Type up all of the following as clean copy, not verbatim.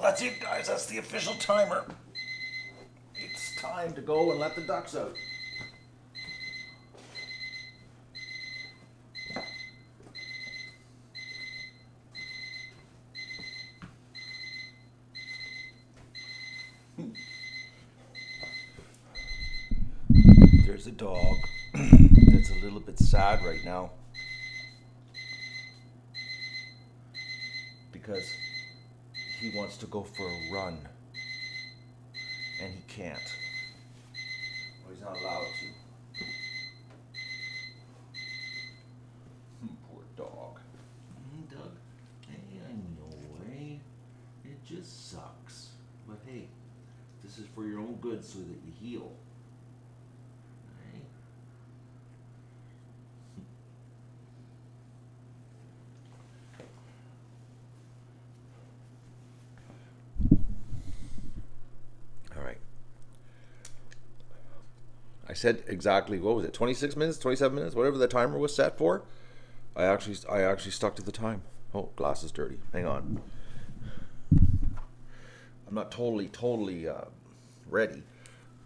That's it, guys. That's the official timer. It's time to go and let the ducks out. There's a dog that's a little bit sad right now because he wants to go for a run and he can't. Well, he's not allowed to. Poor dog. Doug, hey, I know, eh? It just sucks. But hey, this is for your own good so that you heal. I said exactly, what was it, 26 minutes, 27 minutes, whatever the timer was set for. I actually stuck to the time. Oh, glass is dirty. Hang on. I'm not totally ready.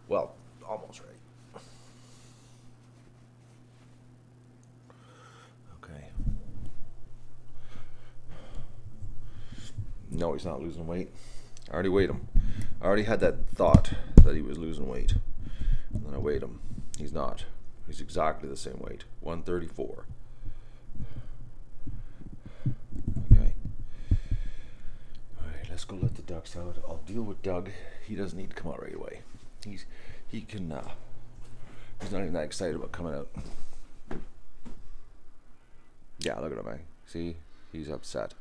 Well, almost ready. Okay. No, he's not losing weight. I already weighed him. I already had that thought that he was losing weight. And then I weighed him. He's not. He's exactly the same weight. 134. Okay. Alright, let's go let the ducks out. I'll deal with Doug. He doesn't need to come out right away. He's not even that excited about coming out. Yeah, look at him, eh? See? He's upset.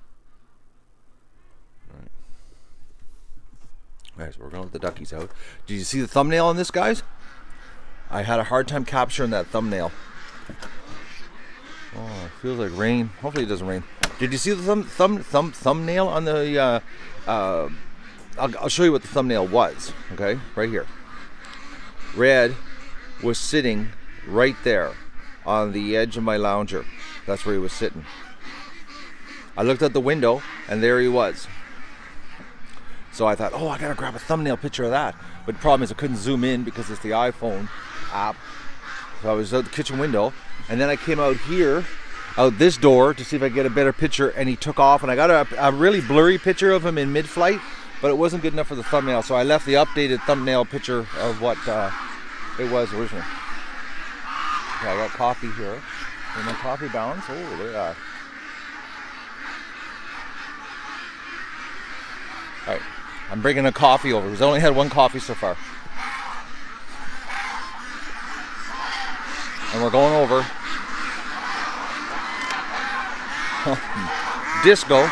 Alright. Alright, so we're gonna let the duckies out. Did you see the thumbnail on this, guys? I had a hard time capturing that thumbnail. Oh, it feels like rain. Hopefully it doesn't rain. Did you see the thumbnail on the? I'll show you what the thumbnail was. Okay, right here. Red was sitting right there on the edge of my lounger. That's where he was sitting. I looked out the window and there he was. So I thought, oh, I gotta grab a thumbnail picture of that. But the problem is I couldn't zoom in because it's the iPhone app. So I was out the kitchen window, and then I came out here, out this door, to see if I could get a better picture, and he took off, and I got a really blurry picture of him in mid-flight, but it wasn't good enough for the thumbnail, so I left the updated thumbnail picture of what it was originally. Yeah, I got coffee here. And my coffee balance, oh, look at that. All right, I'm bringing a coffee over, because I only had one coffee so far. And we're going over disco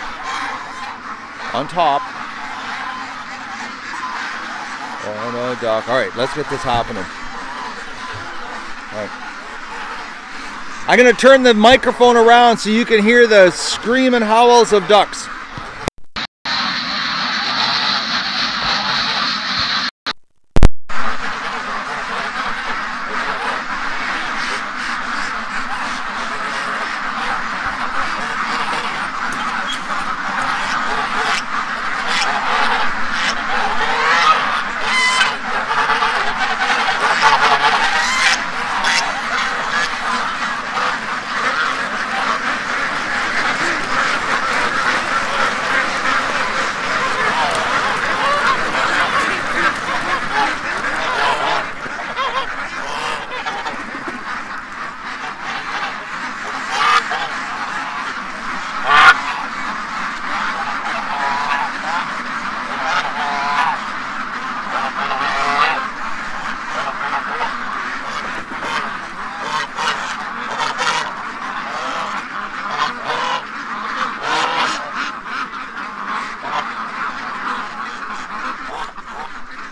on top. Oh no, Doc. All right, let's get this happening. All right. I'm going to turn the microphone around so you can hear the screaming howls of ducks.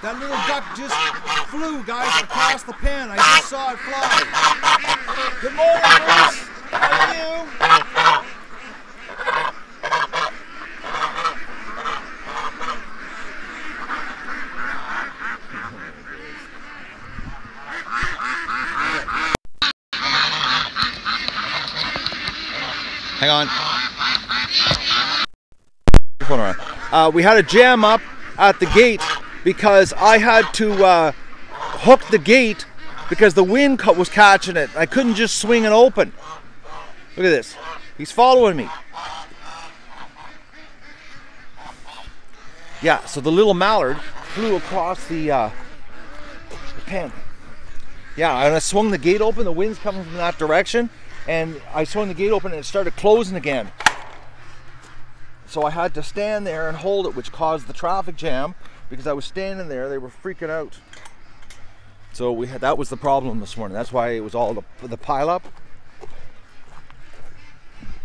That little duck just flew, guys, across the pen. I just saw it fly. Good morning, Bruce. How are you? Hang on. Phone around. We had a jam up at the gate because I had to hook the gate because the wind was catching it. I couldn't just swing it open. Look at this. He's following me. Yeah, so the little mallard flew across the pen. Yeah, and I swung the gate open. The wind's coming from that direction. And I swung the gate open and it started closing again. So I had to stand there and hold it, which caused the traffic jam because I was standing there. They were freaking out. So that was the problem this morning. That's why it was all the pile up,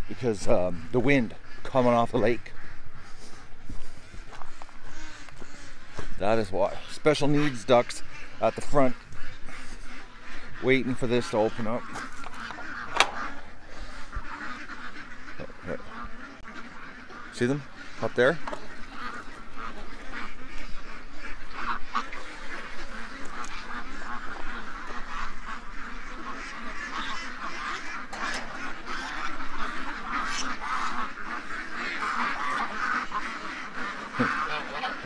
because the wind coming off the lake. That is why. Special needs ducks at the front, waiting for this to open up. Okay. See them up there?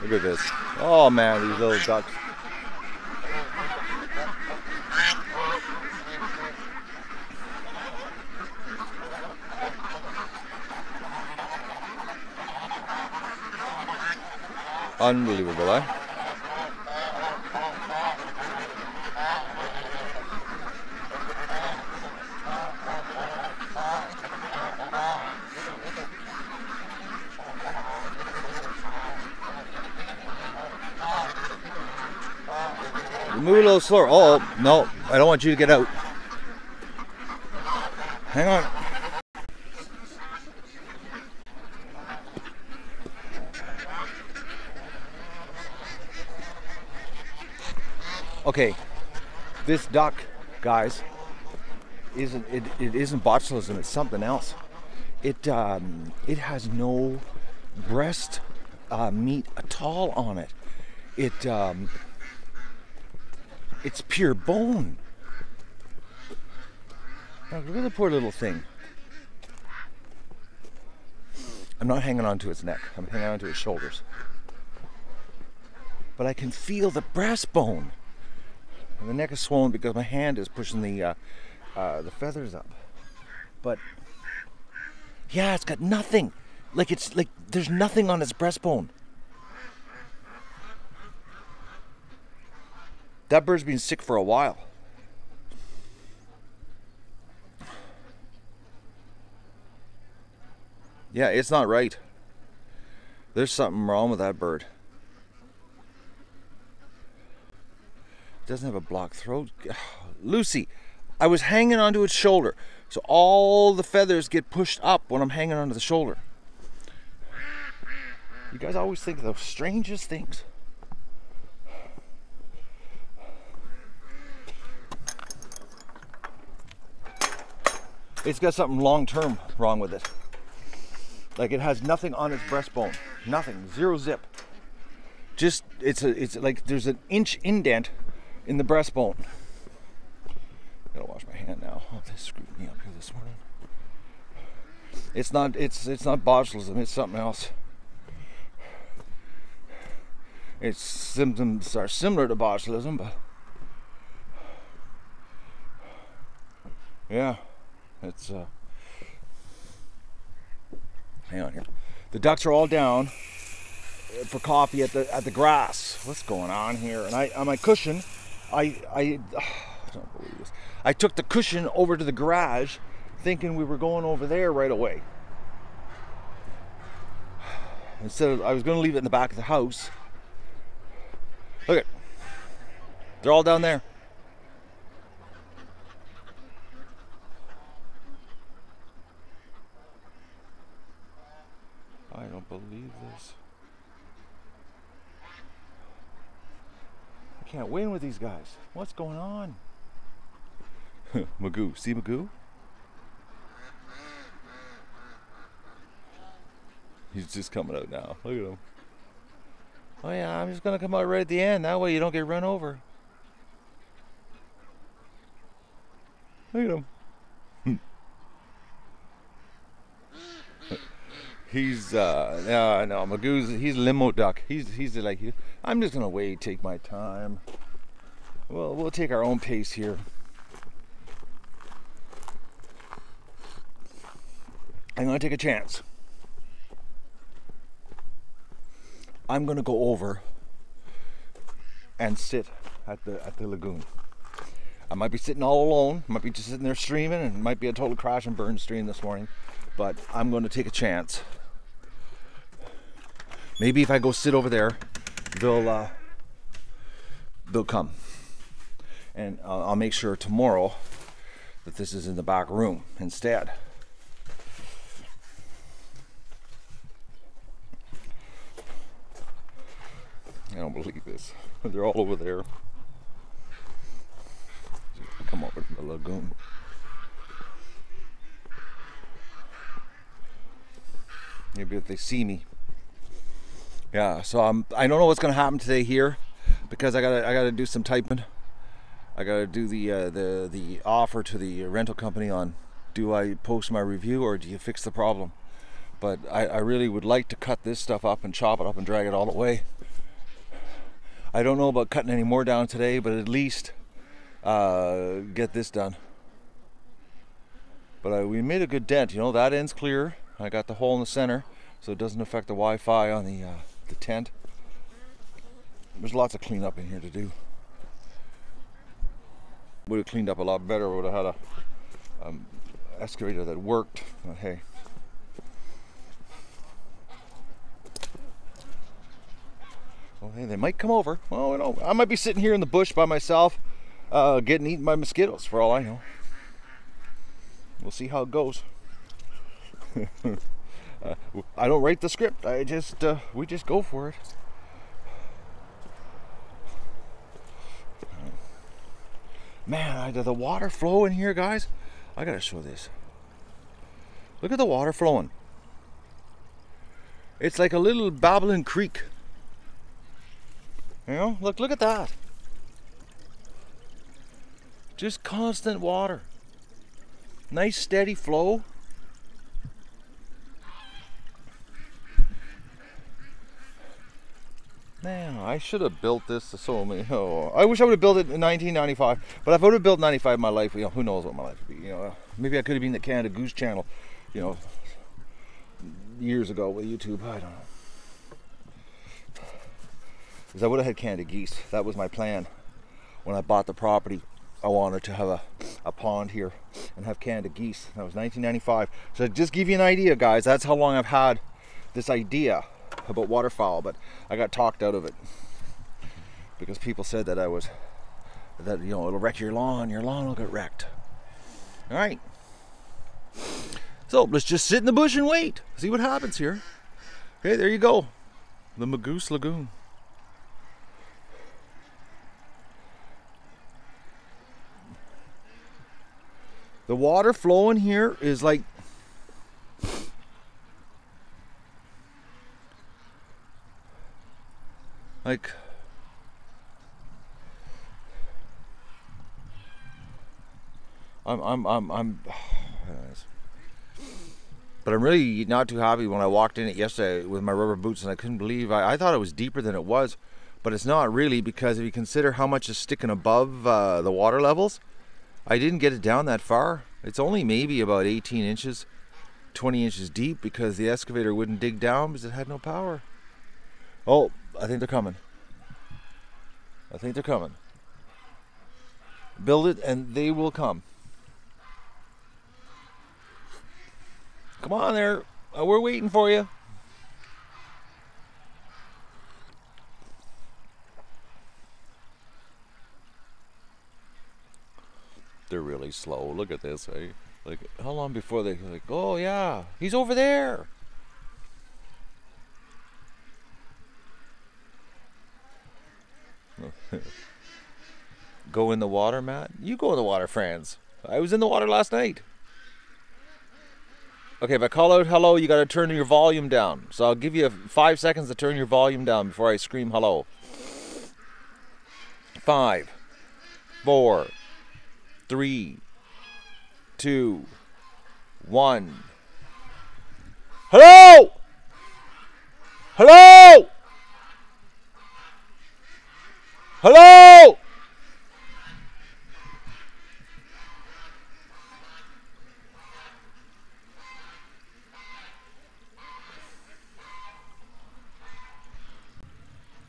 Look at this. Oh man, these little ducks. Unbelievable, eh? Move a little slower. Oh, no, I don't want you to get out. Hang on. Okay, this duck, guys, it isn't botulism. It's something else. It has no breast meat at all on it. It's pure bone. Now, look at the poor little thing. I'm not hanging on to its neck. I'm hanging on to its shoulders. But I can feel the breastbone. And the neck is swollen because my hand is pushing the feathers up. But yeah, it's got nothing. It's like there's nothing on its breastbone. That bird's been sick for a while. Yeah, it's not right. There's something wrong with that bird. It doesn't have a blocked throat. Lucy, I was hanging onto its shoulder. So all the feathers get pushed up when I'm hanging onto the shoulder. You guys always think of the strangest things. It's got something long-term wrong with it. Like it has nothing on its breastbone. Nothing. Zero zip. Just, it's like there's an inch indent in the breastbone. Gotta wash my hand now. Oh, they screwed me up here this morning. It's not botulism, it's something else. Its symptoms are similar to botulism, but yeah. It's hang on here. The ducks are all down for coffee at the grass. What's going on here? And on my cushion, I don't believe this. I took the cushion over to the garage, thinking we were going over there right away. Instead of, I was going to leave it in the back of the house. Look it. They're all down there. I don't believe this. I can't win with these guys. What's going on? MaGoose. See MaGoose? He's just coming out now. Look at him. Oh yeah, I'm just gonna come out right at the end. That way you don't get run over. Look at him. He's no, MaGoose. He's limo duck. He's like, I'm just gonna wait, take my time. Well, we'll take our own pace here. I'm gonna take a chance. I'm gonna go over and sit at the lagoon. I might be sitting all alone. Might be just sitting there streaming, and it might be a total crash and burn stream this morning. But I'm going to take a chance. Maybe if I go sit over there, they'll come, and I'll make sure tomorrow that this is in the back room instead. I don't believe this. They're all over there. Come over to the lagoon. Maybe if they see me. Yeah, so I don't know what's gonna happen today here, because I gotta do some typing. I gotta do the offer to the rental company on, do I post my review or do you fix the problem? But I really would like to cut this stuff up and chop it up and drag it all away. I don't know about cutting any more down today, but at least get this done. But we made a good dent. You know, that end's clear. I got the hole in the center, so it doesn't affect the Wi-Fi on the tent. There's lots of cleanup in here to do. Would have cleaned up a lot better. Would have had a excavator that worked. But hey. Well, hey, they might come over. Well, you know, I might be sitting here in the bush by myself, getting eaten by mosquitoes, for all I know. We'll see how it goes. I don't write the script. We just go for it. Man, the water flow in here, guys. I gotta show this. Look at the water flowing. It's like a little babbling creek. You know, look at that. Just constant water. Nice steady flow. Man, I should have built this to so many. Oh, I wish I would have built it in 1995. But if I would have built 95, my life, you know, who knows what my life would be. You know, maybe I could have been the Canada Goose channel, you know, years ago with YouTube. I don't know. Because I would have had Canada geese. That was my plan. When I bought the property, I wanted to have a pond here and have Canada geese. That was 1995. So just give you an idea, guys. That's how long I've had this idea about waterfowl, but I got talked out of it because people said that you know, it'll wreck your lawn will get wrecked. All right, so let's just sit in the bush and wait, see what happens here. Okay, there you go, the MaGoose Lagoon. The water flowing here is like but I'm really not too happy when I walked in it yesterday with my rubber boots, and I couldn't believe I thought it was deeper than it was, but it's not really, because if you consider how much is sticking above the water levels, I didn't get it down that far. It's only maybe about 18 inches, 20 inches deep, because the excavator wouldn't dig down because it had no power. Oh, I think they're coming. I think they're coming. Build it and they will come. Come on there. We're waiting for you. They're really slow. Look at this. Eh? Like, how long before they like, oh yeah, he's over there. Go in the water, Matt? You go in the water, Franz. I was in the water last night. Okay, if I call out hello, you got to turn your volume down. So I'll give you 5 seconds to turn your volume down before I scream hello. 5, 4, 3, 2, 1. Hello! Hello? Hello?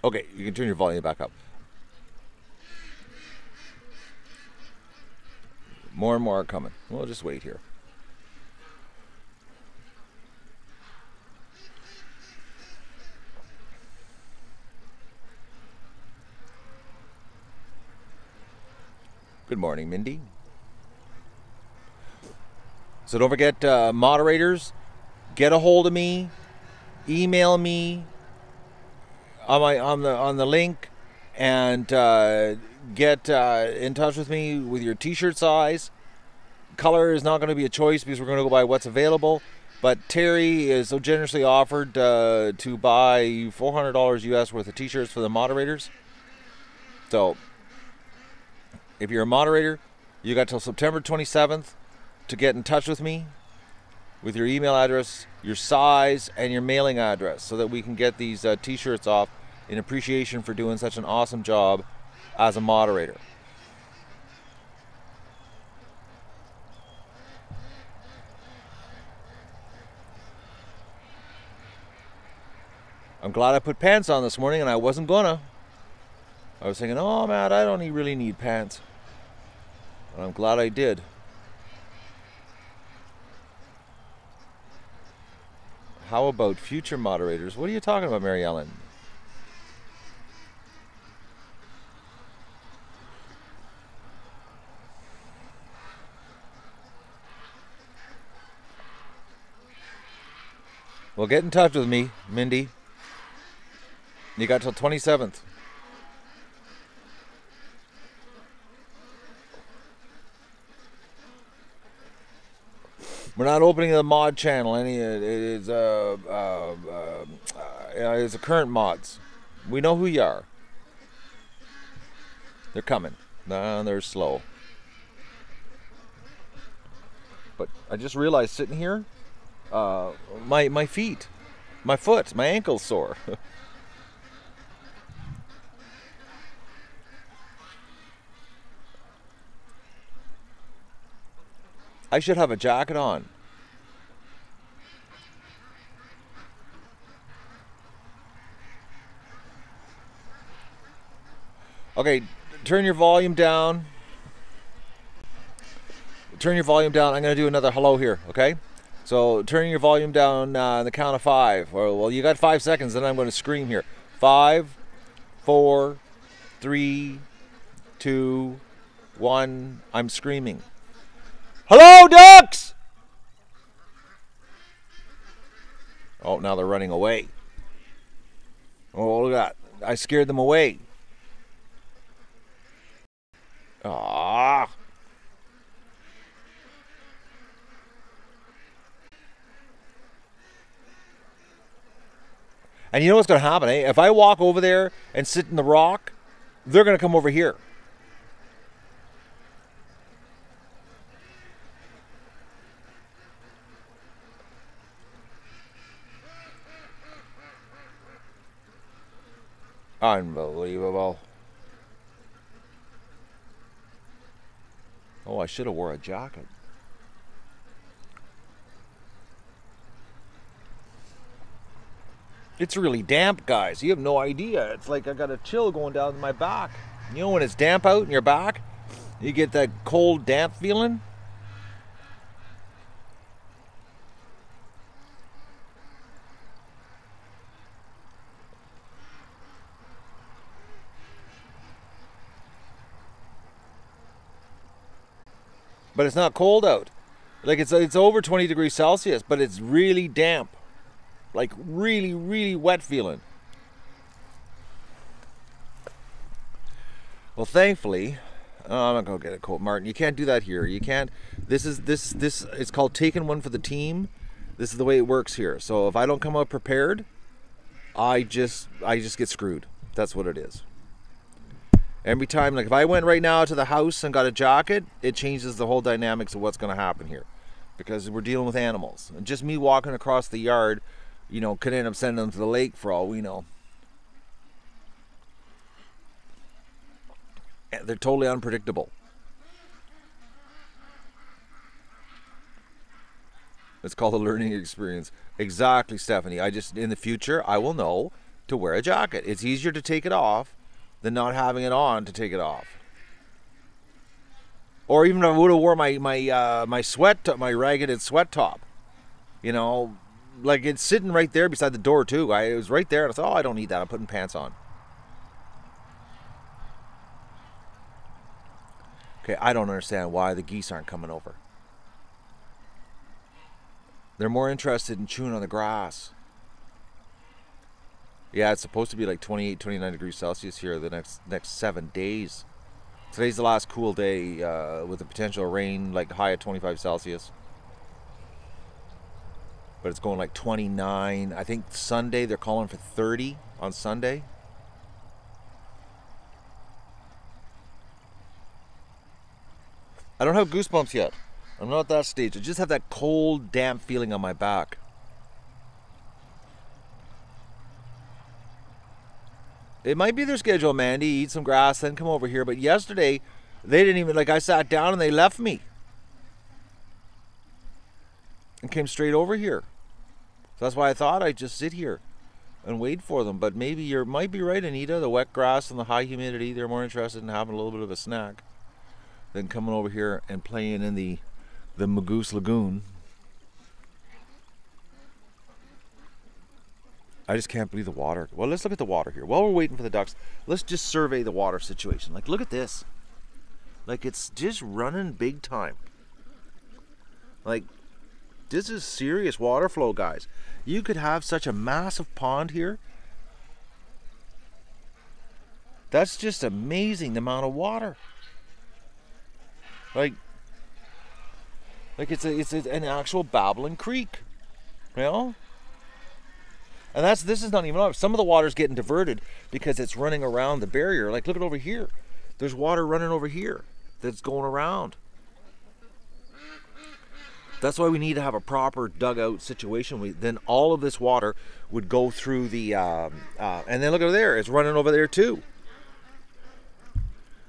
Okay, you can turn your volume back up. More and more are coming. We'll just wait here. Good morning, Mindy. So don't forget, moderators, get a hold of me, email me on the link, and get in touch with me with your t-shirt size. Color is not going to be a choice because we're going to go by what's available. But Terry is so generously offered to buy $400 US worth of t-shirts for the moderators. So if you're a moderator, you got till September 27th to get in touch with me with your email address, your size, and your mailing address so that we can get these t-shirts off in appreciation for doing such an awesome job as a moderator. I'm glad I put pants on this morning, and I wasn't gonna. I was thinking, oh man, I don't really need pants. And I'm glad I did. How about future moderators? What are you talking about, Mary Ellen? Well, get in touch with me, Mindy. You got till 27th. We're not opening the mod channel. It's a current mods. We know who you are. They're coming. No, they're slow. But I just realized sitting here, my feet, my foot, my ankle's sore. I should have a jacket on. Okay, turn your volume down. Turn your volume down. I'm going to do another hello here, okay? So turn your volume down on the count of 5. Well, you got 5 seconds, then I'm going to scream here. 5, 4, 3, 2, 1. I'm screaming. Hello, ducks! Oh, now they're running away. Oh, look at that. I scared them away. Ah. And you know what's going to happen, eh? If I walk over there and sit in the rock, they're going to come over here. Unbelievable. Oh, I should have wore a jacket. It's really damp, guys. You have no idea. It's like I got a chill going down my back. You know when it's damp out in your back? You get that cold, damp feeling? But it's not cold out. Like it's over 20 degrees Celsius, but it's really damp. Like really, really wet feeling. Well, thankfully, I'm not gonna get a cold, Martin. You can't do that here. You can't. This it's called taking one for the team. This is the way it works here. So if I don't come out prepared, I just get screwed. That's what it is. Every time, like if I went right now to the house and got a jacket, it changes the whole dynamics of what's going to happen here, because we're dealing with animals. And just me walking across the yard you know, could end up sending them to the lake for all we know. They're totally unpredictable. It's called a learning experience. Exactly, Stephanie. In the future, I will know to wear a jacket. It's easier to take it off than not having it on to take it off. Or even if I would have wore my my ragged sweat top. You know, like it's sitting right there beside the door too. It was right there and I thought, oh, I don't need that. I'm putting pants on. Okay, I don't understand why the geese aren't coming over. They're more interested in chewing on the grass. Yeah, it's supposed to be like 28, 29 degrees Celsius here the next 7 days. Today's the last cool day with the potential rain, like high at 25 Celsius. But it's going like 29. I think Sunday they're calling for 30 on Sunday. I don't have goosebumps yet. I'm not at that stage. I just have that cold, damp feeling on my back. It might be their schedule, Mandy. Eat some grass, then come over here. But yesterday, they didn't even, like I sat down and they left me. And came straight over here. So that's why I thought I'd just sit here and wait for them. But maybe you might be right, Anita. The wet grass and the high humidity, they're more interested in having a little bit of a snack than coming over here and playing in the MaGoose Lagoon. I just can't believe the water. Well, let's look at the water here. While we're waiting for the ducks, let's just survey the water situation. Like, look at this. Like, it's just running big time. Like, this is serious water flow, guys. You could have such a massive pond here. That's just amazing, the amount of water. Like it's an actual babbling creek, you know? And this is not even all. Some of the water's getting diverted because it's running around the barrier. Like, look at over here. There's water running over here that's going around. That's why we need to have a proper dugout situation. Then all of this water would go through the, and then look over there, it's running over there too.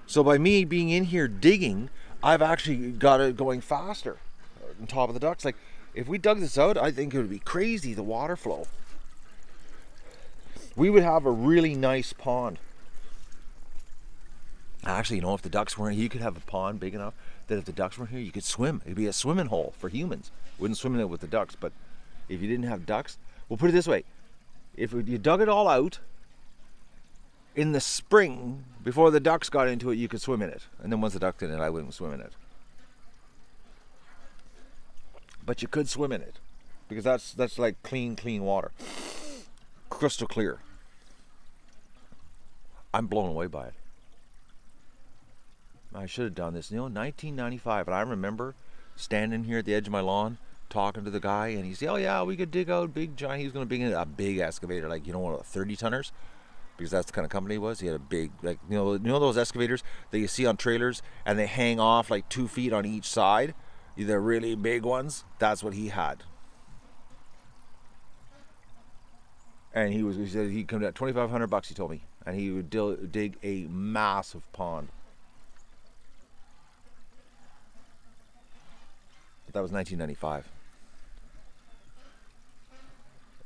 So by me being in here digging, I've actually got it going faster on top of the ducks. Like, if we dug this out, I think it would be crazy, the water flow. We would have a really nice pond. Actually, you know, if the ducks weren't here, you could have a pond big enough that if the ducks weren't here, you could swim. It'd be a swimming hole for humans. Wouldn't swim in it with the ducks, but if you didn't have ducks, we'll put it this way. If you dug it all out, in the spring, before the ducks got into it, you could swim in it. And then once the ducks in it, I wouldn't swim in it. But you could swim in it. Because that's like clean water. Crystal clear. I'm blown away by it. I should have done this. You know, 1995. And I remember standing here at the edge of my lawn, talking to the guy, and he said, oh yeah, we could dig out big giant. He was going to bring in a big excavator, like, you know, one of the 30 tonners. Because that's the kind of company he was. He had a big, like, you know those excavators that you see on trailers and they hang off like 2 feet on each side? They're really big ones. That's what he had. And he said he'd come at $2,500, he told me. And he would dig a massive pond. But that was 1995.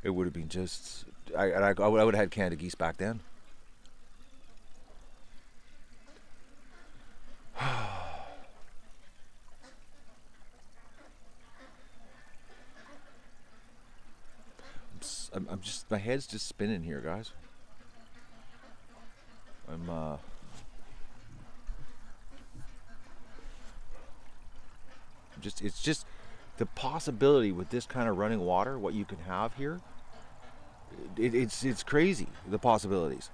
It would have been just... I would have had Canada geese back then. I'm just, my head's just spinning here, guys. It's just the possibility with this kind of running water, what you can have here. It's crazy, the possibilities.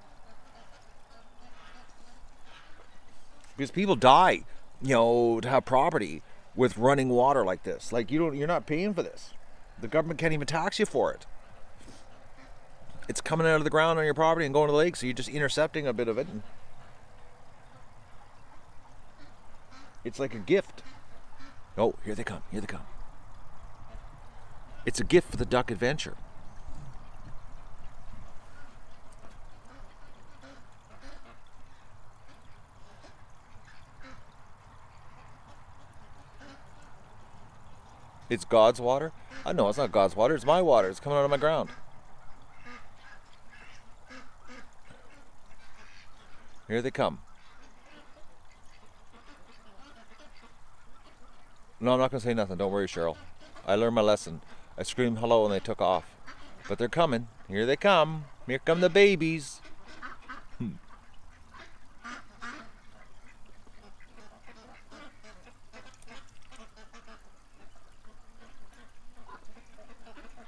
Because people die, you know, to have property with running water like this. Like, you're not paying for this. The government can't even tax you for it. It's coming out of the ground on your property and going to the lake, so you're just intercepting a bit of it. And it's like a gift. Oh, here they come, here they come. It's a gift for the duck adventure. It's God's water? No, it's not God's water. It's my water. It's coming out of my ground. Here they come. No, I'm not going to say nothing. Don't worry, Cheryl. I learned my lesson. I screamed hello and they took off. But they're coming. Here they come. Here come the babies.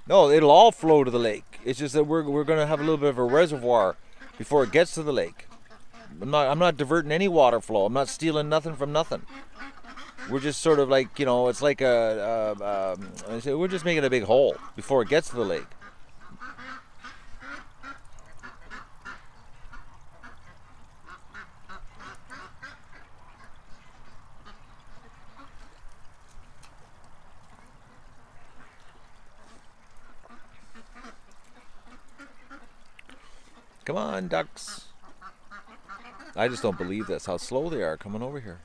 No, it'll all flow to the lake. It's just that we're going to have a little bit of a reservoir before it gets to the lake. I'm not diverting any water flow. I'm not stealing nothing from nothing. We're just sort of like, you know, it's like we're just making a big hole before it gets to the lake. Come on, ducks. I just don't believe this, how slow they are coming over here.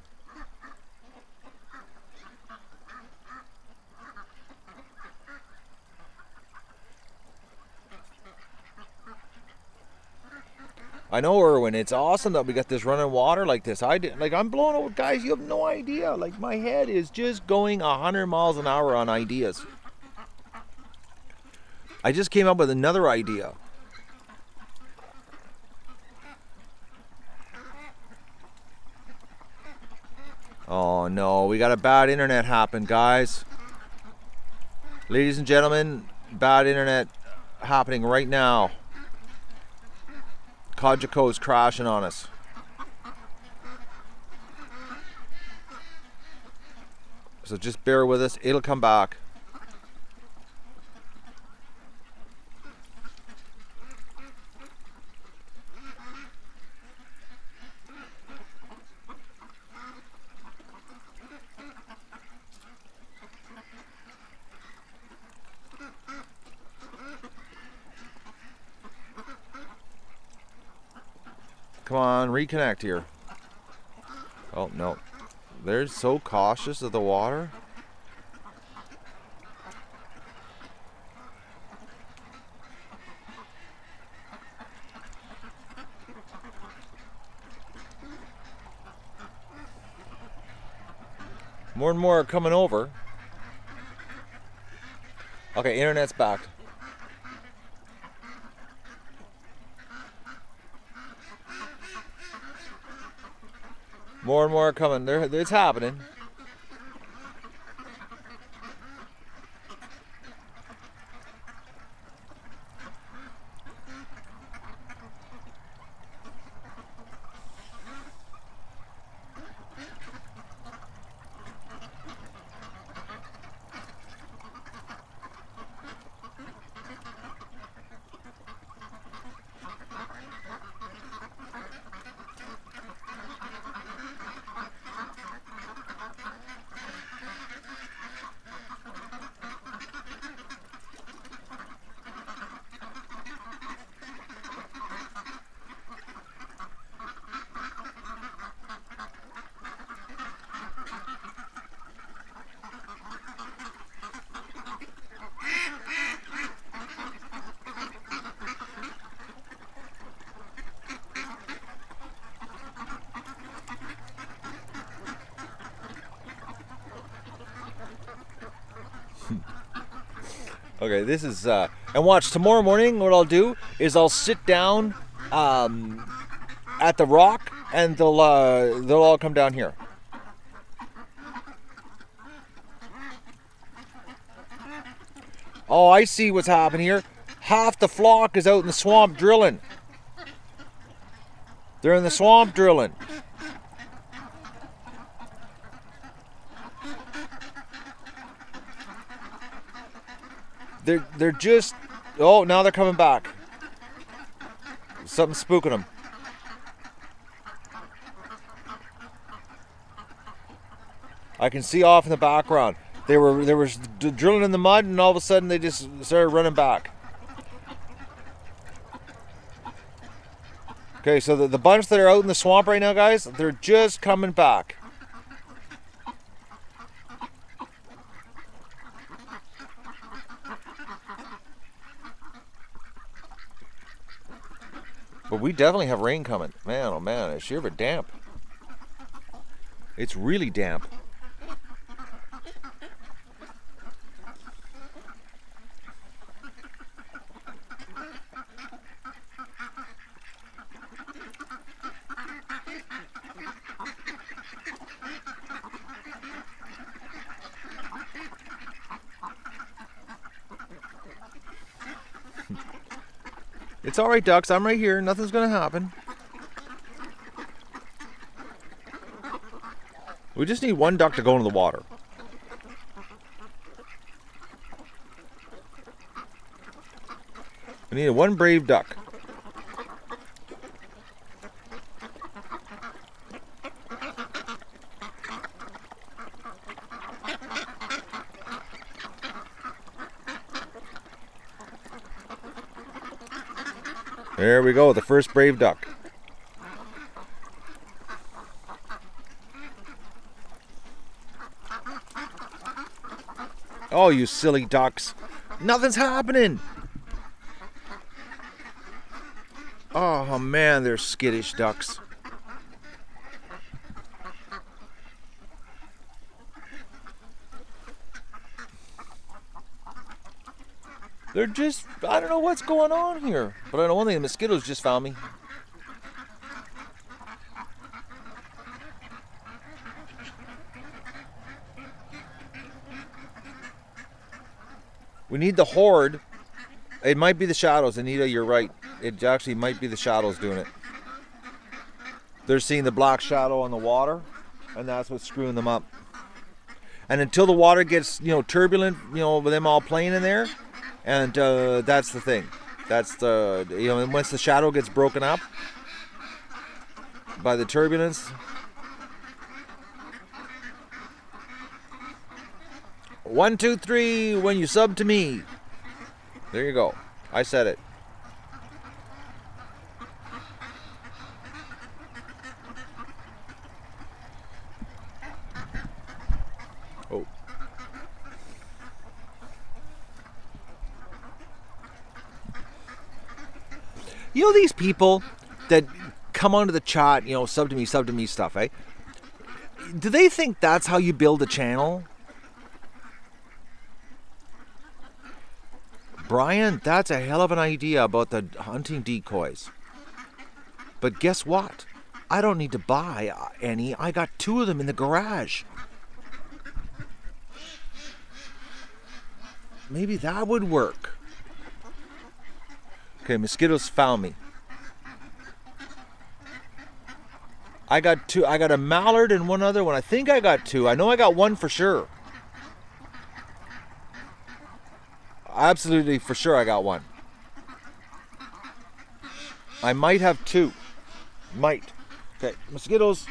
I know, Erwin, it's awesome that we got this running water like this. I'm blown away, guys. You have no idea. Like, my head is just going 100 miles an hour on ideas. I just came up with another idea. Oh no, we got a bad internet happen, guys. Ladies and gentlemen, bad internet happening right now. Cogeco's crashing on us. So just bear with us, it'll come back. Come on, reconnect here. Oh, no. They're so cautious of the water. More and more are coming over. Okay, internet's back. More and more are coming. It's happening. Okay, this is, and watch, tomorrow morning what I'll do is I'll sit down at the rock and they'll all come down here. Oh, I see what's happening here. Half the flock is out in the swamp drilling. They're in the swamp drilling. They're just, oh, now they're coming back. Something's spooking them. I can see off in the background. They were drilling in the mud and all of a sudden they just started running back. Okay, so the bunch that are out in the swamp right now, guys, they're just coming back. But we definitely have rain coming. Man, oh man, it's shiver damp. It's really damp. It's all right, ducks. I'm right here. Nothing's going to happen. We just need one duck to go into the water. We need one brave duck. There we go, the first brave duck. Oh, you silly ducks. Nothing's happening. Oh man, they're skittish ducks. They're just, I don't know what's going on here. But I know one thing, the mosquitoes just found me. We need the horde. It might be the shadows, Anita, you're right. It actually might be the shadows doing it. They're seeing the black shadow on the water, and that's what's screwing them up. And until the water gets, turbulent, with them all playing in there, and that's the thing. That's the, and once the shadow gets broken up by the turbulence. 1, 2, 3, when you sub to me. There you go. I said it. Oh. These people that come onto the chat, sub to me stuff, eh? Do they think that's how you build a channel? Brian, that's a hell of an idea about the hunting decoys. But guess what? I don't need to buy any. I got 2 of them in the garage. Maybe that would work. Okay, mosquitoes found me. I got 2. I got a mallard and one other one. I think I got 2. I know I got 1 for sure. Absolutely for sure I got 1. I might have 2. Might. Okay, mosquitoes.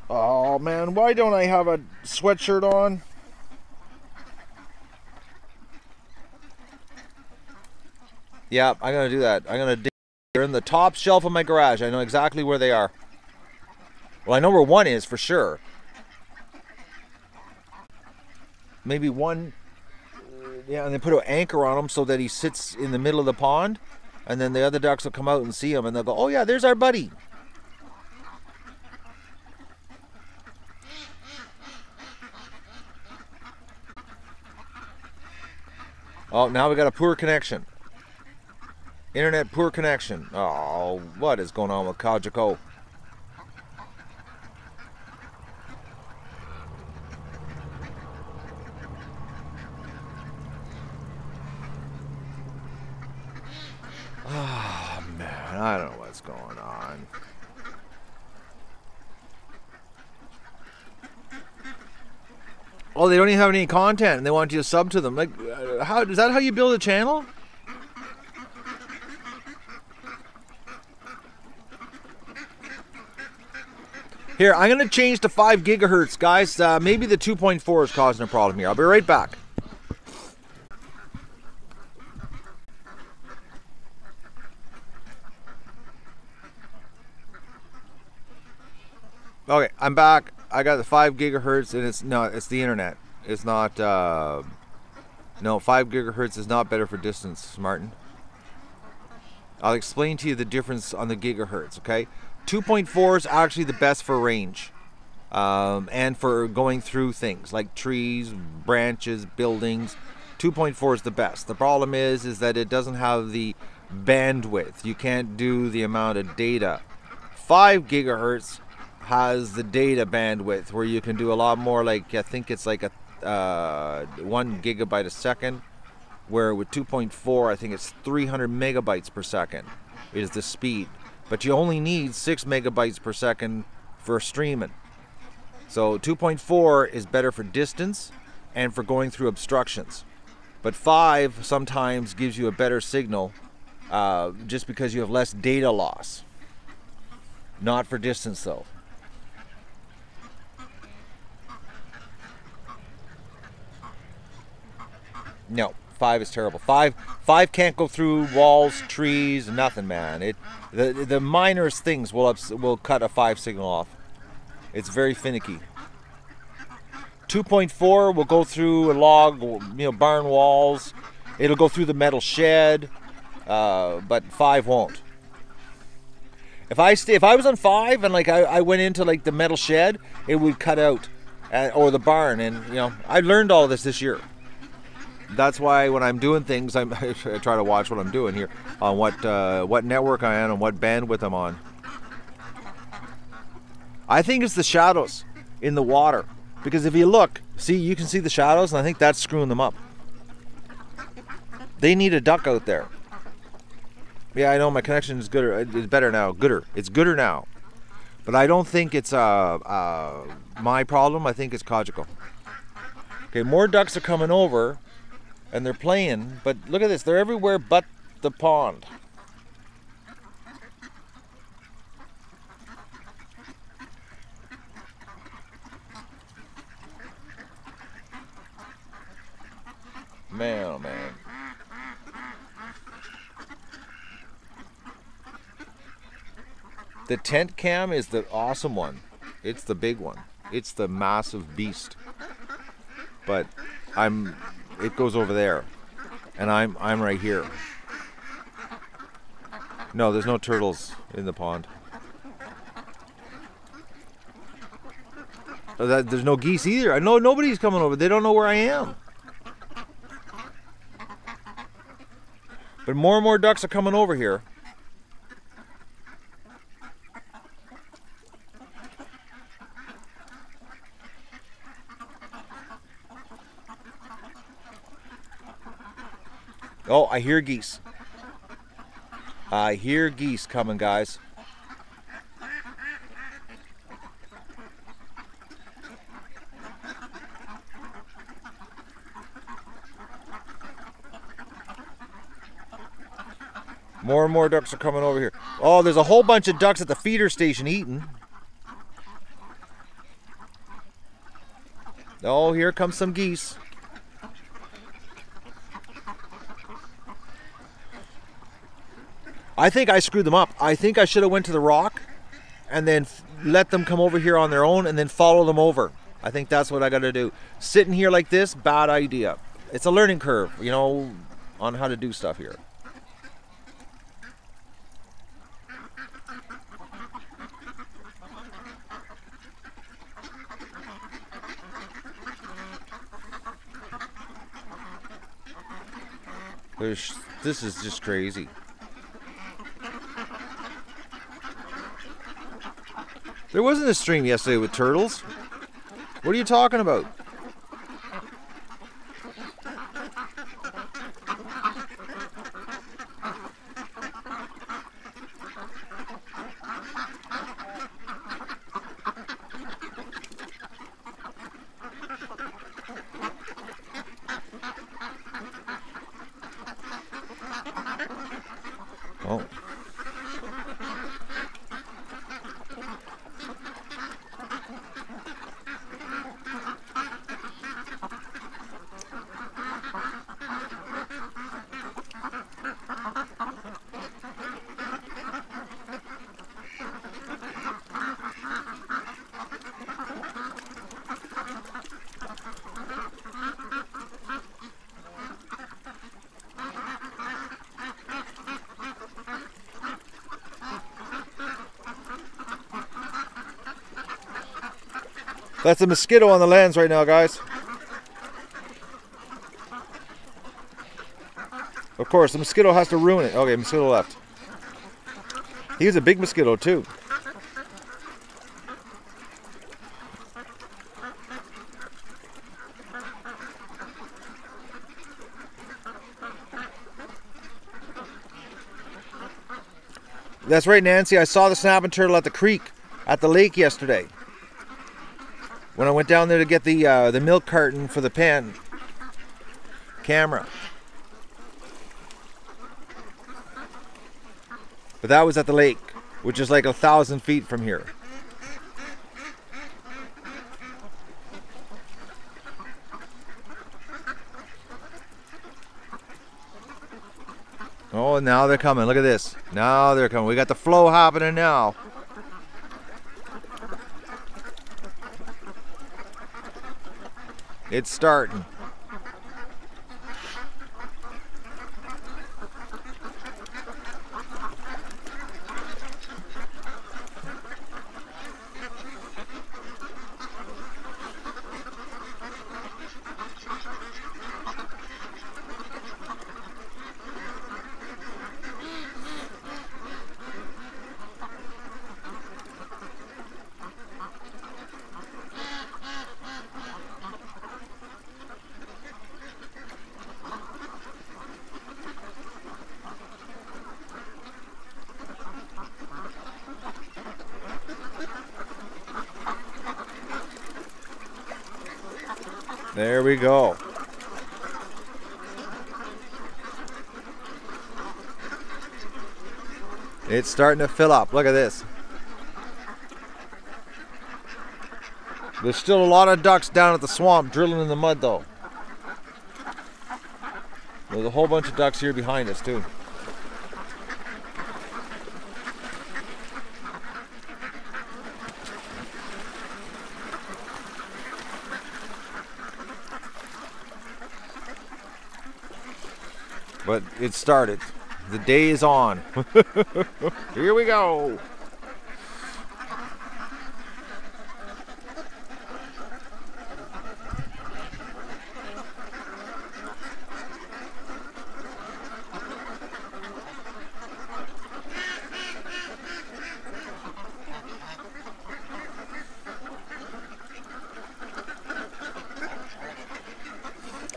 Oh man, why don't I have a sweatshirt on? Yeah, I'm gonna do that. I'm gonna dig. They're in the top shelf of my garage. I know exactly where they are. Well, I know where 1 is for sure. Maybe 1. Yeah, and they put an anchor on him so that he sits in the middle of the pond, and then the other ducks will come out and see him, and they'll go, "Oh yeah, there's our buddy." Oh, now we got a poor connection. Internet poor connection. Oh, what is going on with Cayuga? Oh man, I don't know what's going on. Oh, they don't even have any content, and they want you to sub to them. Like, how is that how you build a channel? Here, I'm gonna change to 5 gigahertz, guys. Maybe the 2.4 is causing a problem here. I'll be right back. Okay, I'm back. I got the 5 gigahertz, and it's the internet. It's not. No, 5 gigahertz is not better for distance, Martin. I'll explain to you the difference on the gigahertz, okay? 2.4 is actually the best for range. And for going through things like trees, branches, buildings. 2.4 is the best. The problem is that it doesn't have the bandwidth. You can't do the amount of data. 5 gigahertz has the data bandwidth where you can do a lot more, like I think it's like a 1 gigabyte a second, where with 2.4 I think it's 300 megabytes per second is the speed, but you only need 6 megabytes per second for streaming. So 2.4 is better for distance and for going through obstructions, but 5 sometimes gives you a better signal just because you have less data loss. Not for distance though. No, 5 is terrible. 5 can't go through walls, trees, nothing, man. The minorest things will cut a 5 signal off. It's very finicky. 2.4 will go through a log, barn walls. It'll go through the metal shed, but 5 won't. If I was on 5 and like I went into like the metal shed, it would cut out, or the barn. And I learned all of this year. That's why when I'm doing things, I try to watch what I'm doing here, on what network I am and what bandwidth I'm on. I think it's the shadows in the water, because if you look, you can see the shadows, and I think that's screwing them up. They need a duck out there. Yeah, I know my connection is gooder. It's better now. It's gooder now. But I don't think it's my problem. I think it's conjugal. Okay, more ducks are coming over, and they're playing. But look at this. They're everywhere but the pond. Man, oh man. The tent cam is the awesome one. It's the big one. It's the massive beast. But it goes over there, and I'm right here. No, there's no turtles in the pond. There's no geese either. I know nobody's coming over. They don't know where I am. But more and more ducks are coming over here. Oh, I hear geese. I hear geese coming, guys. More and more ducks are coming over here. Oh, there's a whole bunch of ducks at the feeder station eating. Oh, here comes some geese. I think I screwed them up. I think I should have went to the rock and then let them come over here on their own and then follow them over. I think that's what I got to do. Sitting here like this, bad idea. It's a learning curve, on how to do stuff here. This is just crazy. There wasn't a stream yesterday with turtles. What are you talking about? Oh. That's a mosquito on the lens right now, guys. Of course, the mosquito has to ruin it. Okay, mosquito left. He's a big mosquito too. That's right, Nancy. I saw the snapping turtle at the creek, at the lake yesterday. When I went down there to get the milk carton for the pen camera. But that was at the lake, which is like 1,000 feet from here. Oh, now they're coming. Look at this. Now they're coming. We got the flow happening now. It's starting. There we go. It's starting to fill up. Look at this. There's still a lot of ducks down at the swamp drilling in the mud though. There's a whole bunch of ducks here behind us too. But it started. The day is on. Here we go.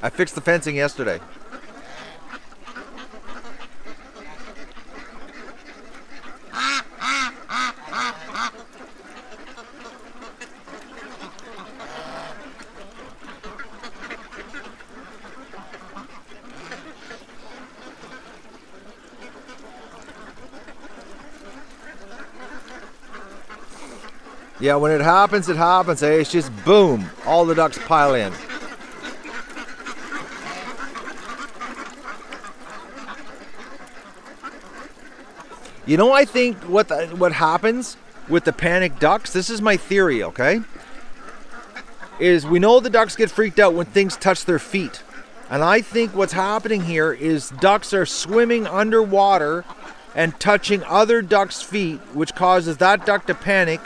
I fixed the fencing yesterday. Yeah, when it happens, eh? It's just boom, all the ducks pile in. You know, I think what happens with the panic ducks, this is my theory, okay? Is we know the ducks get freaked out when things touch their feet. And I think what's happening here is ducks are swimming underwater and touching other ducks' feet, which causes that duck to panic,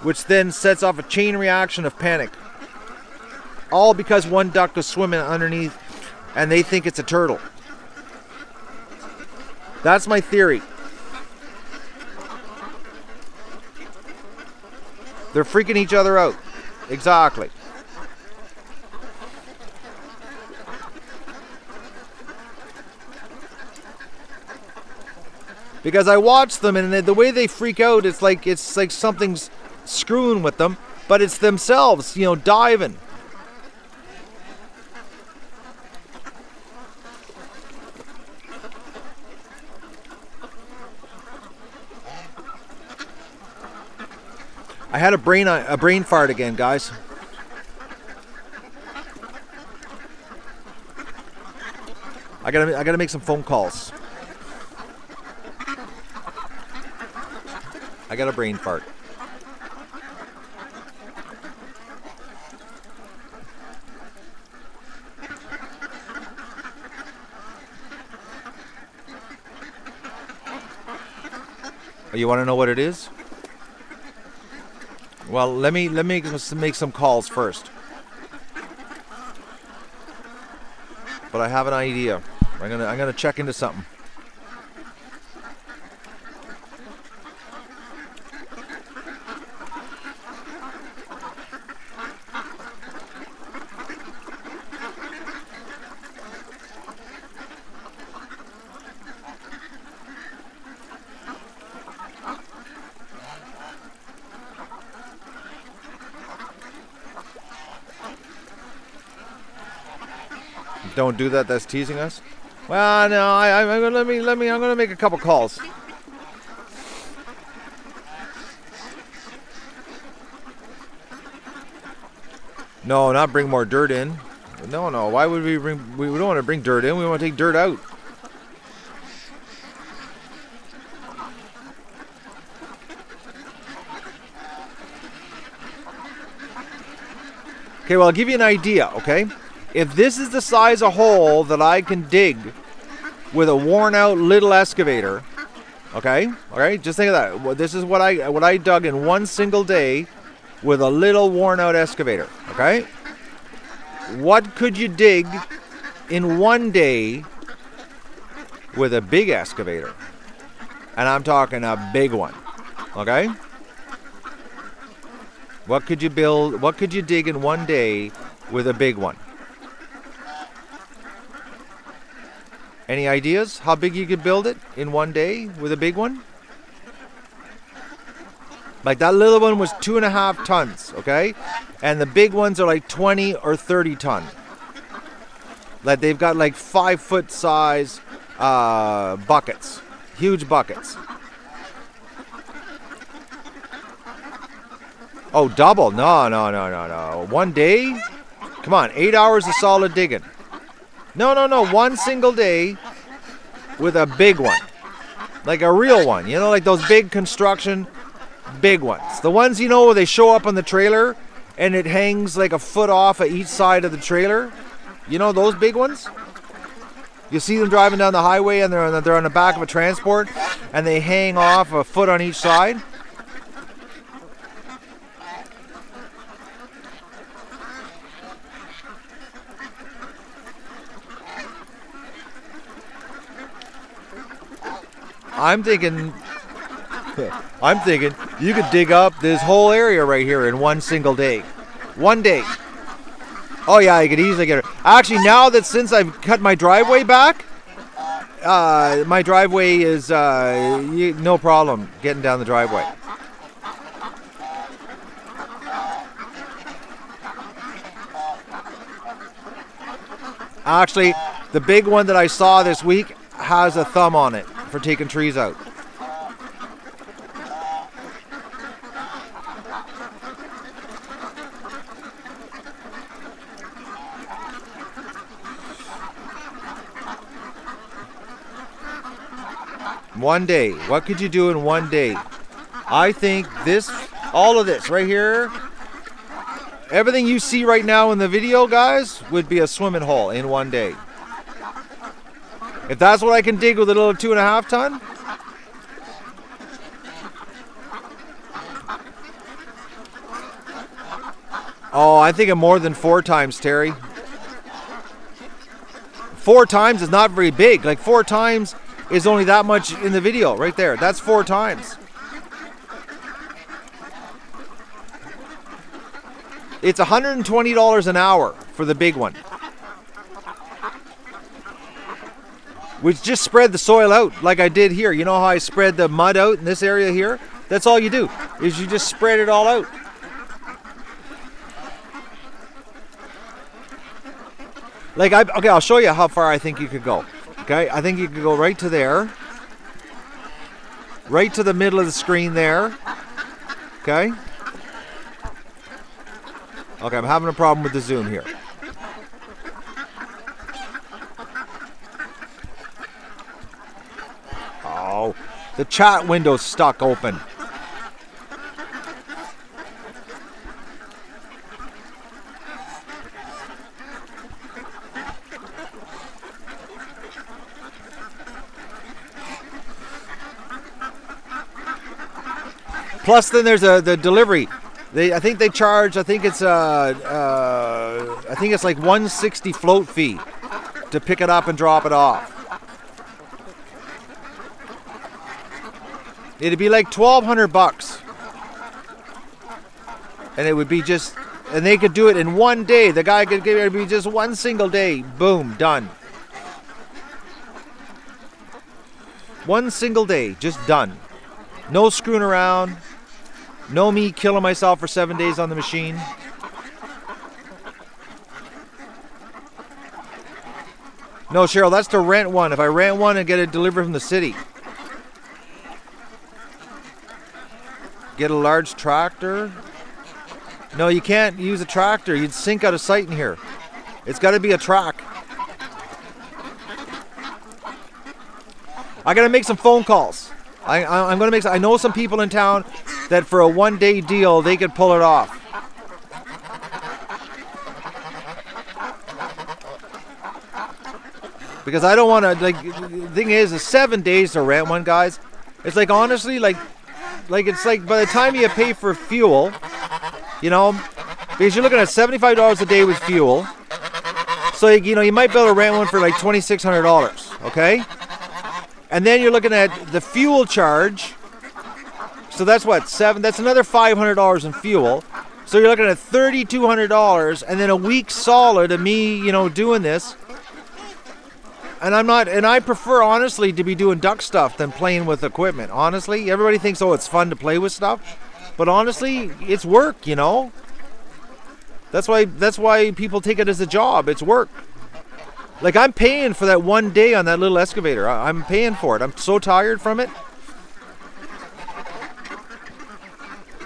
which then sets off a chain reaction of panic. All because one duck is swimming underneath and they think it's a turtle. That's my theory. They're freaking each other out. Exactly. Because I watch them and the way they freak out, it's like something's screwing with them, but it's themselves, you know, diving. I had a brain fart again, guys. I gotta make some phone calls. I got a brain fart. Oh, you want to know what it is? Well, let me make some calls first. But I have an idea. I'm gonna check into something. Don't do that. That's teasing us. Well, no. I'm gonna make a couple calls. No, not bring more dirt in. No. Why would we bring? We don't want to bring dirt in. We want to take dirt out. Okay. Well, I'll give you an idea. Okay. If this is the size of hole that I can dig with a worn out little excavator, okay, all right, just think of that. Well, this is what I dug in one single day with a little worn out excavator, okay? What could you dig in one day with a big excavator? And I'm talking a big one, okay? What could you build? What could you dig in one day with a big one? Any ideas how big you could build it in one day with a big one? Like that little one was 2.5 tons, okay? And the big ones are like 20 or 30 ton. Like they've got like 5-foot size buckets, huge buckets. Oh, double? No. One day? Come on, 8 hours of solid digging. No. One single day with a big one. Like a real one. You know, like those big construction, big ones. The ones, you know, where they show up on the trailer and it hangs like a foot off of each side of the trailer. You know those big ones? You see them driving down the highway and they're on the back of a transport and they hang off a foot on each side. I'm thinking you could dig up this whole area right here in one single day. One day. Oh yeah, you could easily get it. Actually, now that since I've cut my driveway back, my driveway is no problem getting down the driveway. Actually, the big one that I saw this week has a thumb on it for taking trees out. One day. What could you do in one day? I think all of this right here, everything you see right now in the video, guys, would be a swimming hole in one day. If that's what I can dig with a little 2.5 ton. Oh, I think of more than 4 times, Terry. 4 times is not very big. Like 4 times is only that much in the video right there. That's 4 times. It's $120 an hour for the big one. Which just spread the soil out like I did here. You know how I spread the mud out in this area here? That's all you do, is you just spread it all out. Like, okay, I'll show you how far I think you could go. Okay, I think you could go right to there. Right to the middle of the screen there. Okay? Okay, I'm having a problem with the zoom here. Oh, the chat window's stuck open. Plus, then there's the delivery. I think they charge. I think it's like 160 float fee to pick it up and drop it off. It'd be like $1,200, and it would be just. And they could do it in one day. The guy could give it be just one single day. Boom, done. One single day, just done. No screwing around. No me killing myself for 7 days on the machine. No, Cheryl, that's to rent one. If I rent one and get it delivered from the city. Get a large tractor. No, you can't use a tractor. You'd sink out of sight in here. It's got to be a track. I got to make some phone calls. I'm going to make some, I know some people in town that for a one-day deal, they could pull it off. Because I don't want to, like, the thing is 7 days to rent one, guys. It's like, honestly, like it's like by the time you pay for fuel, you know, because you're looking at $75 a day with fuel. So, you know, you might be able to rent one for like $2,600, okay? And then you're looking at the fuel charge. So that's what, that's another $500 in fuel. So you're looking at $3,200 and then a week solid of me, you know, doing this. And I prefer, honestly, to be doing duck stuff than playing with equipment. Honestly, everybody thinks, oh, it's fun to play with stuff. But honestly, it's work, you know. That's why people take it as a job. It's work. Like, I'm paying for that one day on that little excavator. I'm paying for it. I'm so tired from it.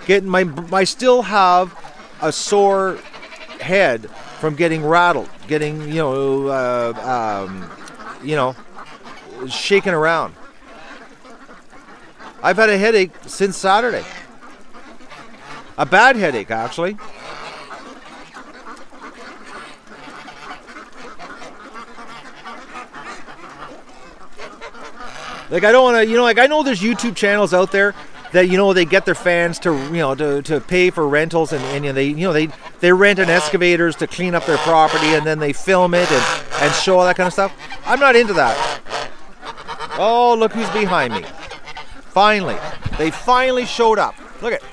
I still have a sore head from getting rattled, getting shaking around. I've had a headache since Saturday. A bad headache, actually. Like, I don't want to, you know, like, I know there's YouTube channels out there that, you know, they get their fans to, you know, to pay for rentals, and they rent an excavators to clean up their property, and then they film it and show all that kind of stuff. I'm not into that. Oh, look who's behind me. Finally. They finally showed up. Look at it.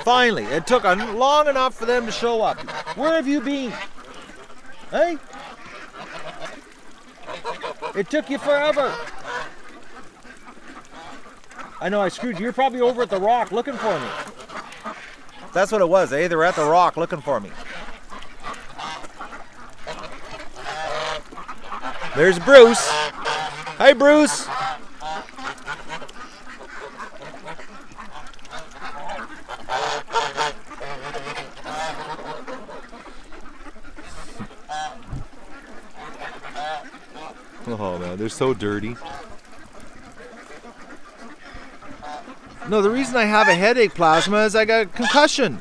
Finally. It took long enough for them to show up. Where have you been? Hey? It took you forever. I know I screwed you. You're probably over at the rock looking for me. That's what it was, eh? They were at the rock looking for me. There's Bruce. Hi, Bruce. Oh man, they're so dirty. No, the reason I have a headache, Plasma, is I got a concussion.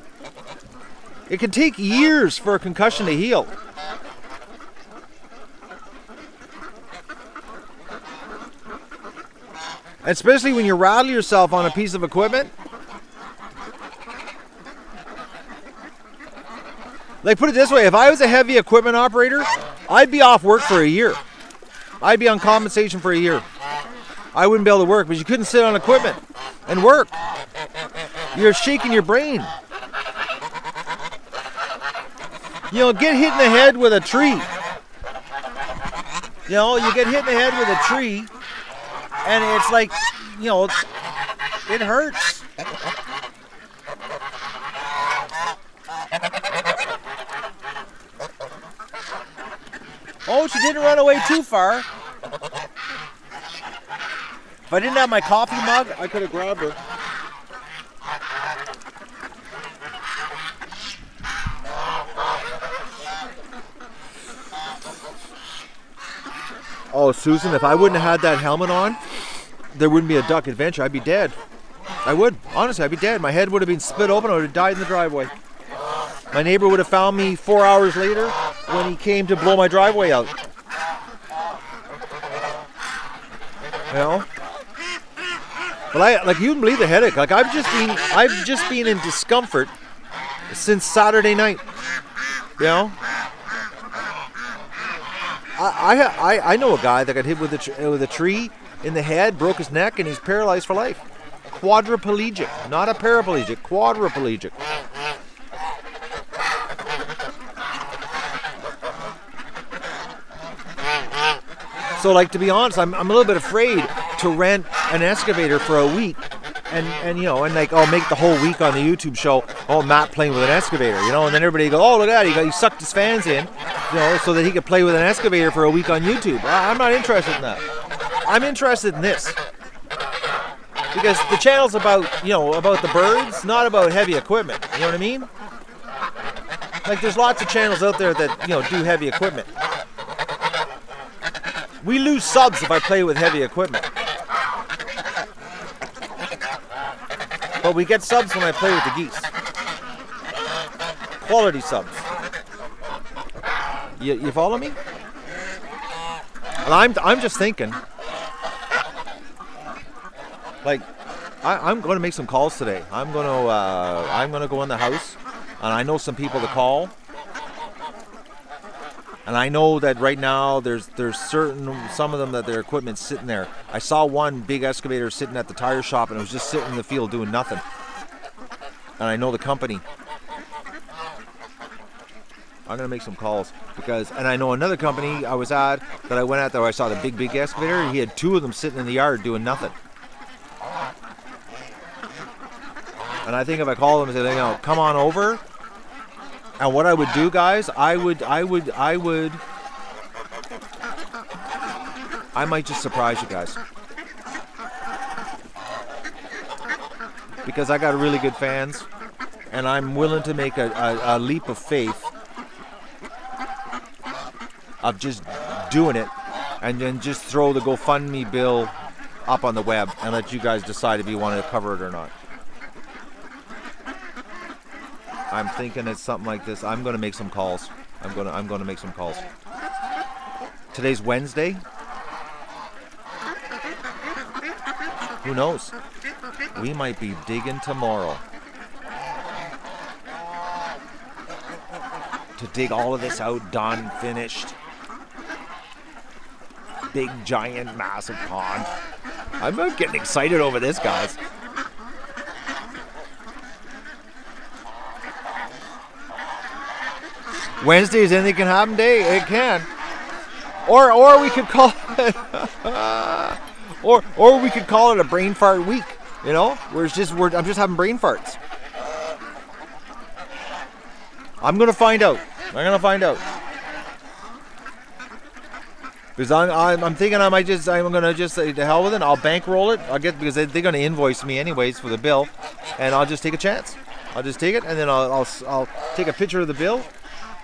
It can take years for a concussion to heal. Especially when you rattle yourself on a piece of equipment. Like, put it this way, if I was a heavy equipment operator, I'd be off work for a year. I'd be on compensation for a year. I wouldn't be able to work, but you couldn't sit on equipment and work. You're shaking your brain. You know, get hit in the head with a tree. You know, you get hit in the head with a tree, and it's like, you know, it hurts. Oh, she didn't run away too far. If I didn't have my coffee mug, I could have grabbed her. Oh, Susan, if I wouldn't have had that helmet on, there wouldn't be a duck adventure. I'd be dead. I would. Honestly, I'd be dead. My head would have been split open. I would have died in the driveway. My neighbor would have found me 4 hours later when he came to blow my driveway out. You know? But like, you wouldn't believe the headache. Like, I've just been in discomfort since Saturday night. You know, I know a guy that got hit with a tree in the head, broke his neck, and he's paralyzed for life. Quadriplegic, not a paraplegic, quadriplegic. So, like, to be honest, I'm a little bit afraid to rent an excavator for a week, and you know, and like, I'll make the whole week on the YouTube show, Matt playing with an excavator, you know, and then everybody go, oh, look at that, he sucked his fans in, you know, so that he could play with an excavator for a week on YouTube. I'm not interested in that. I'm interested in this. Because the channel's about, you know, about the birds, not about heavy equipment. You know what I mean? Like, there's lots of channels out there that, you know, do heavy equipment. We lose subs if I play with heavy equipment. But we get subs when I play with the geese. Quality subs. You follow me? And I'm just thinking, like, I'm going to make some calls today. I'm going to go in the house, and I know some people to call. And I know that right now there's some of them that their equipment's sitting there. I saw one big excavator sitting at the tire shop, and it was just sitting in the field doing nothing. And I know the company. I'm gonna make some calls and I know another company I was at that I went at there. I saw the big excavator. He had 2 of them sitting in the yard doing nothing. And I think if I call them and say, you know, come on over. And what I would do, guys, I might just surprise you guys. Because I got really good fans, and I'm willing to make a leap of faith of just doing it, and then just throw the GoFundMe bill up on the web and let you guys decide if you want to cover it or not. I'm thinking it's something like this. I'm going to make some calls. I'm going to make some calls. Today's Wednesday. Who knows? We might be digging tomorrow. To dig all of this out, done, finished. Big, giant, massive pond. I'm not getting excited over this, guys. Wednesday is anything can happen day. It can. Or we could call it or we could call it a brain fart week. You know, where it's just I'm just having brain farts. I'm gonna find out. Because I'm thinking I'm gonna just say to hell with it. I'll bankroll it. Because they're gonna invoice me anyways for the bill, and I'll just take a chance. I'll just take it, and then I'll take a picture of the bill,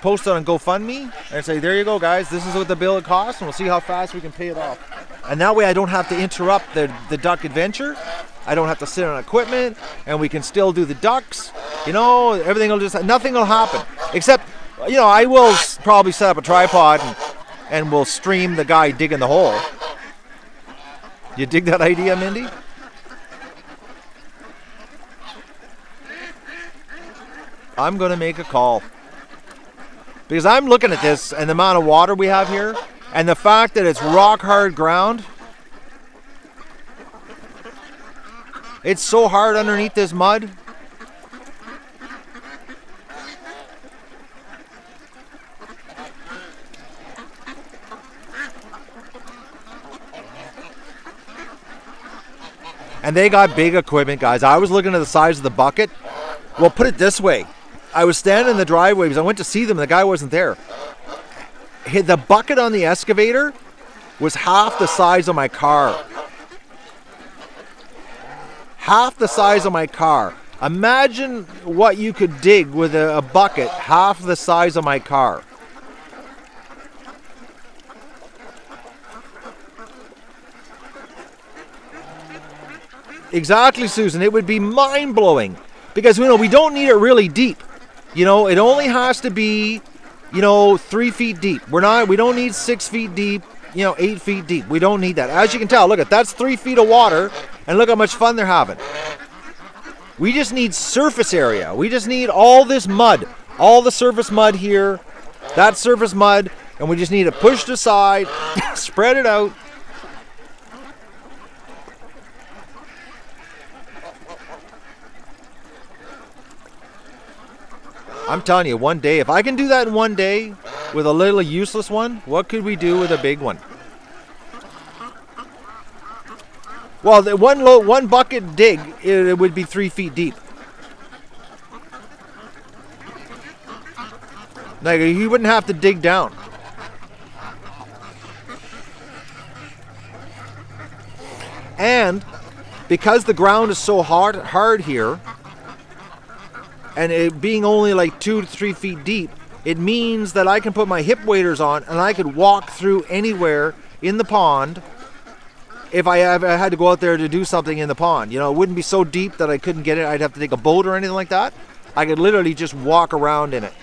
post it on GoFundMe, and say, there you go, guys. This is what the bill costs, and we'll see how fast we can pay it off. And that way, I don't have to interrupt the duck adventure. I don't have to sit on equipment, and we can still do the ducks. You know, nothing will happen except, you know, I will probably set up a tripod and we'll stream the guy digging the hole. You dig that idea, Mindy? I'm going to make a call. Because I'm looking at this and the amount of water we have here and the fact that it's rock hard ground. It's so hard underneath this mud. And they got big equipment, guys. I was looking at the size of the bucket. Well, put it this way. I was standing in the driveway because I went to see them and the guy wasn't there. The bucket on the excavator was half the size of my car. Half the size of my car. Imagine what you could dig with a bucket half the size of my car. Exactly, Susan. It would be mind-blowing. Because, you know, we don't need it really deep. You know, it only has to be, you know, 3 feet deep. We don't need 6 feet deep. 8 feet deep. We don't need that. As you can tell, look at that's 3 feet of water, and look how much fun they're having. We just need surface area. We just need all this mud, all the surface mud here, that surface mud, and we just need it pushed aside, spread it out. I'm telling you, one day, if I can do that in one day with a little useless one, what could we do with a big one? Well, the one bucket dig, it would be 3 feet deep. Like, you wouldn't have to dig down. And because the ground is so hard here, and it being only like 2 to 3 feet deep, it means that I can put my hip waders on and I could walk through anywhere in the pond if I had to go out there to do something in the pond. It wouldn't be so deep that I couldn't get it. I'd have to take a boat or anything like that. I could literally just walk around in it.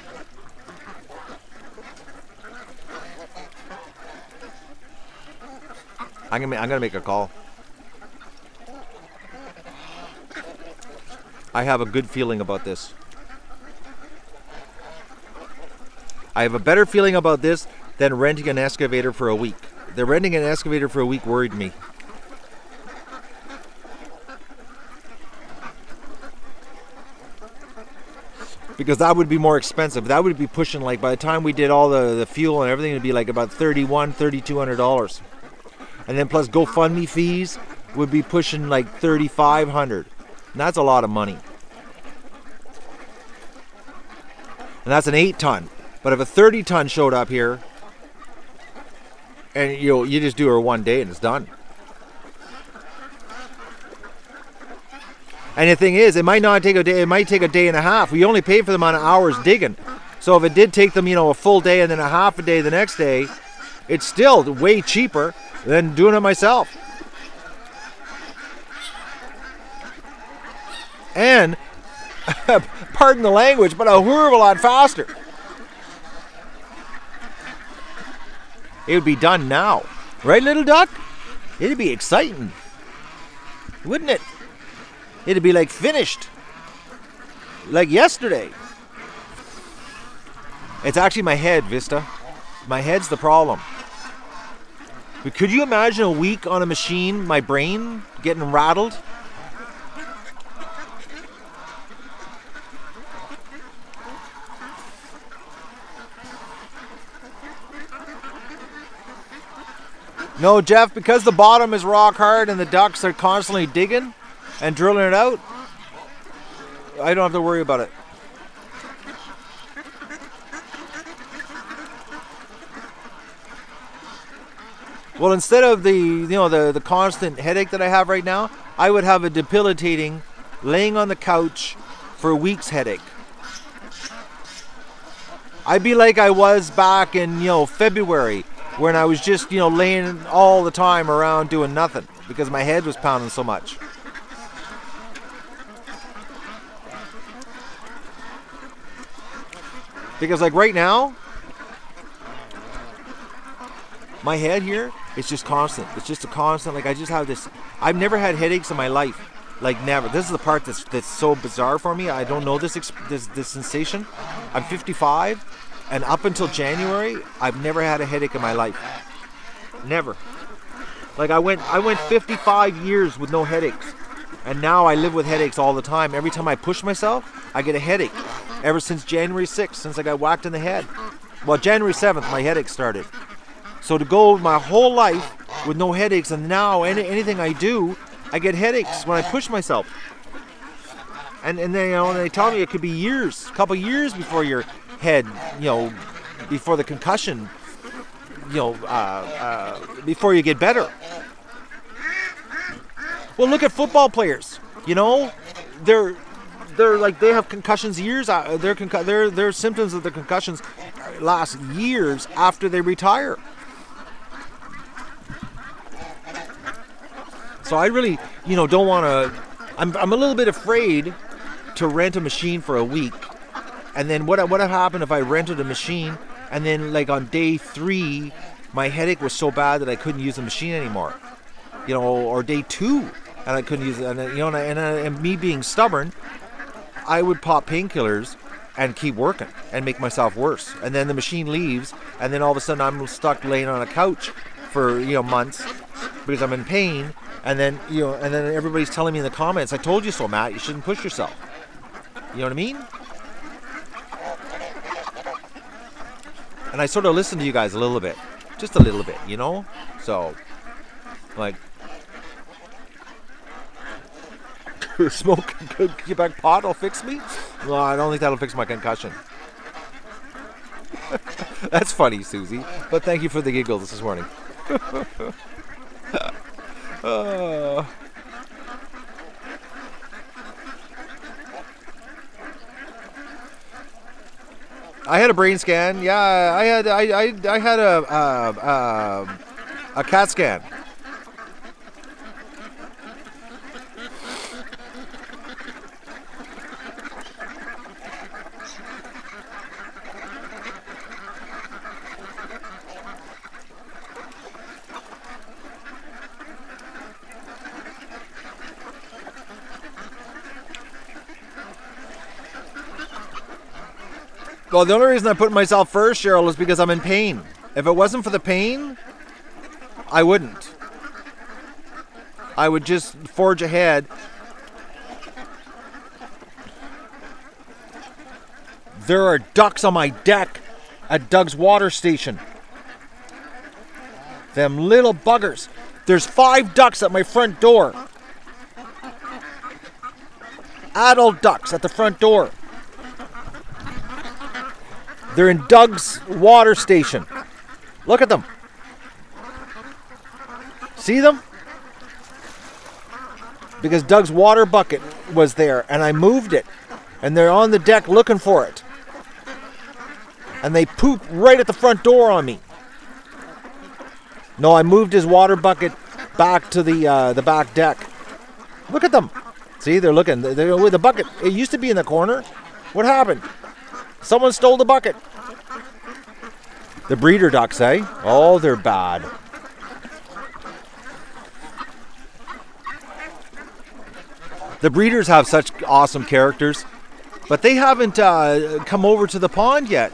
I'm gonna make a call. I have a good feeling about this. I have a better feeling about this than renting an excavator for a week. The renting an excavator for a week worried me. Because that would be more expensive. That would be pushing, like, by the time we did all the fuel and everything, it'd be like about $3,200. And then plus GoFundMe fees would be pushing like $3,500. And that's a lot of money. And that's an 8-ton. But if a 30-ton showed up here, and you just do her one day and it's done. And the thing is, it might not take a day. It might take a day and a half. We only pay for the amount of hours digging. So if it did take them, a full day and then a half a day the next day, it's still way cheaper than doing it myself. And, pardon the language, but a whore of a lot faster. It would be done now. Right, little duck? It'd be exciting. Wouldn't it? It'd be like finished. Like yesterday. It's actually my head, Vista. My head's the problem. But could you imagine a week on a machine, my brain getting rattled? No, Jeff, because the bottom is rock hard and the ducks are constantly digging and drilling it out, I don't have to worry about it. Well, instead of the constant headache that I have right now, I would have a debilitating laying on the couch for a week's headache. I'd be like I was back in February, when I was just laying all the time around doing nothing because my head was pounding so much. Because like right now, my head here is just constant. It's just a constant, like I just have this, I've never had headaches in my life. Like never. This is the part that's so bizarre for me. I don't know this sensation. I'm 55. And up until January, I've never had a headache in my life. Never. Like I went 55 years with no headaches. And now I live with headaches all the time. Every time I push myself, I get a headache. Ever since January 6th, since I got whacked in the head. Well, January 7th, my headache started. So to go my whole life with no headaches, and now anything I do, I get headaches when I push myself. And then they tell me it could be years, a couple years before your head, before the concussion, before you get better. Well, look at football players. They're like they have concussions years. Their symptoms of the concussions last years after they retire. So I really, don't want to. I'm a little bit afraid to rent a machine for a week. And then what would have happened if I rented a machine and then like on day 3 my headache was so bad that I couldn't use the machine anymore. You know, or day 2, and I couldn't use it. And you know, and me being stubborn, I would pop painkillers and keep working and make myself worse. And then the machine leaves, and then all of a sudden I'm stuck laying on a couch for, you know, months because I'm in pain. And then, you know, and then everybody's telling me in the comments, I told you so, Matt, you shouldn't push yourself. You know what I mean? And I sort of listen to you guys a little bit, just a little bit, you know? So, like, smoke Quebec pot will fix me? No, I don't think that'll fix my concussion. That's funny, Susie. But thank you for the giggles this morning. I had a brain scan. Yeah, I had a CAT scan. Well, the only reason I put myself first, Cheryl, is because I'm in pain. If it wasn't for the pain, I wouldn't. I would just forge ahead. There are ducks on my deck at Doug's water station. Them little buggers. There's 5 ducks at my front door. Adult ducks at the front door. They're in Doug's water station. Look at them. See them? Because Doug's water bucket was there and I moved it. And they're on the deck looking for it. And they poop right at the front door on me. No, I moved his water bucket back to the back deck. Look at them. See, they're looking. They're with the bucket. It used to be in the corner. What happened? Someone stole the bucket. The breeder ducks, eh? Oh, they're bad. The breeders have such awesome characters, but they haven't come over to the pond yet.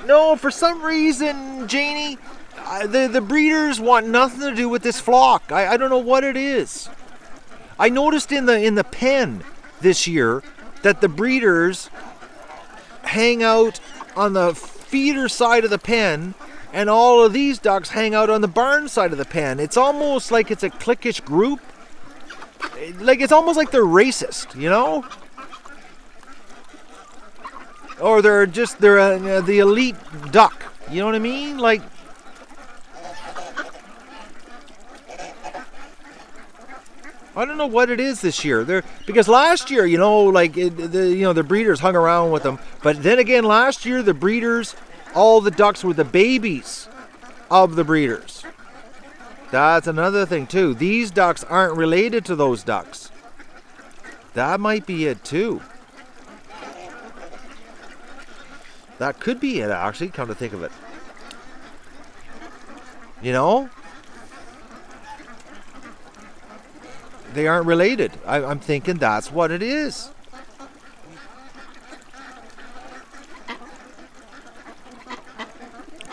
No, for some reason, Janie, the breeders want nothing to do with this flock. I don't know what it is. I noticed in the pen this year that the breeders hang out on the feeder side of the pen, and all of these ducks hang out on the barn side of the pen. It's almost like it's a cliquish group. Like, it's almost like they're racist, you know? Or they're the elite duck. You know what I mean? Like, I don't know what it is this year. Because last year, you know, like the breeders hung around with them. But then again, last year the breeders, all the ducks were the babies of the breeders. That's another thing too. These ducks aren't related to those ducks. That might be it too. That could be it, actually, come to think of it. You know? They aren't related. I'm thinking that's what it is.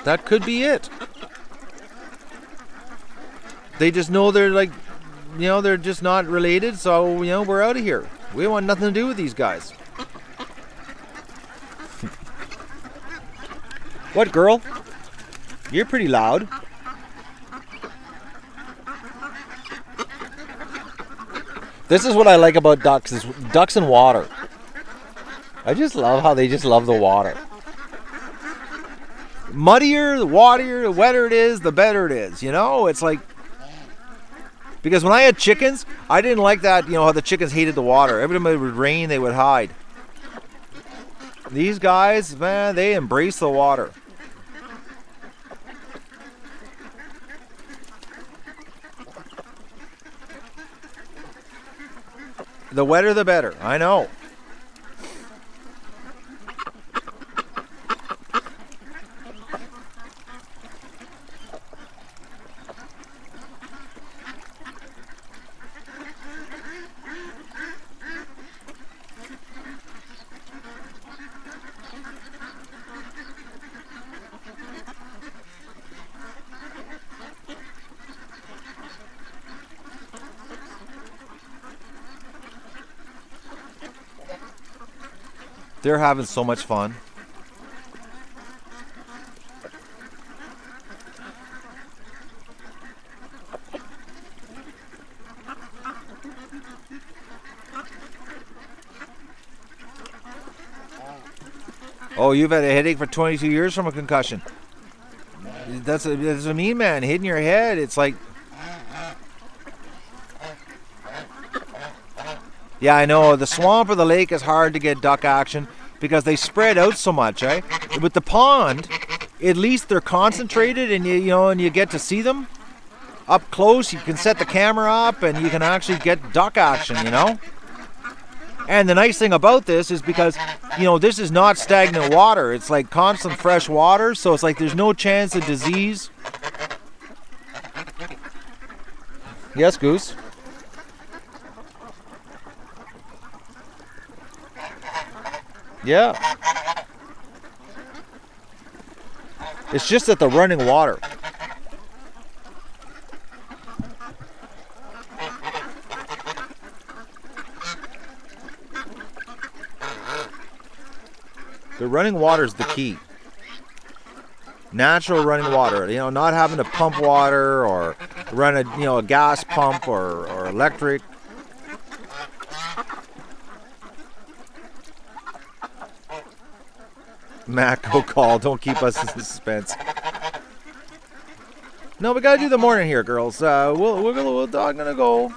That could be it. They just know they're like, you know, they're just not related, so, you know, we're out of here. We want nothing to do with these guys. What, girl? You're pretty loud. This is what I like about ducks, is ducks and water. I just love how they just love the water. Muddier, the waterier, the wetter it is, the better it is. You know, it's like, because when I had chickens, I didn't like that, you know, how the chickens hated the water. Every time it would rain, they would hide. These guys, man, they embrace the water. The wetter the better, I know. They're having so much fun. Oh, you've had a headache for 22 years from a concussion. That's a mean man hitting your head. It's like... Yeah, I know. The swamp or the lake is hard to get duck action because they spread out so much, eh? With the pond, at least they're concentrated and you get to see them up close. You can set the camera up and you can actually get duck action, And the nice thing about this is because, this is not stagnant water. It's like constant fresh water, so it's like there's no chance of disease. Yes, Goose? Yeah. It's just that the running water. The running water is the key. Natural running water, not having to pump water or run a gas pump or electric. Matt, go call. Don't keep us in suspense. No, we gotta do the morning here, girls. I'm gonna go.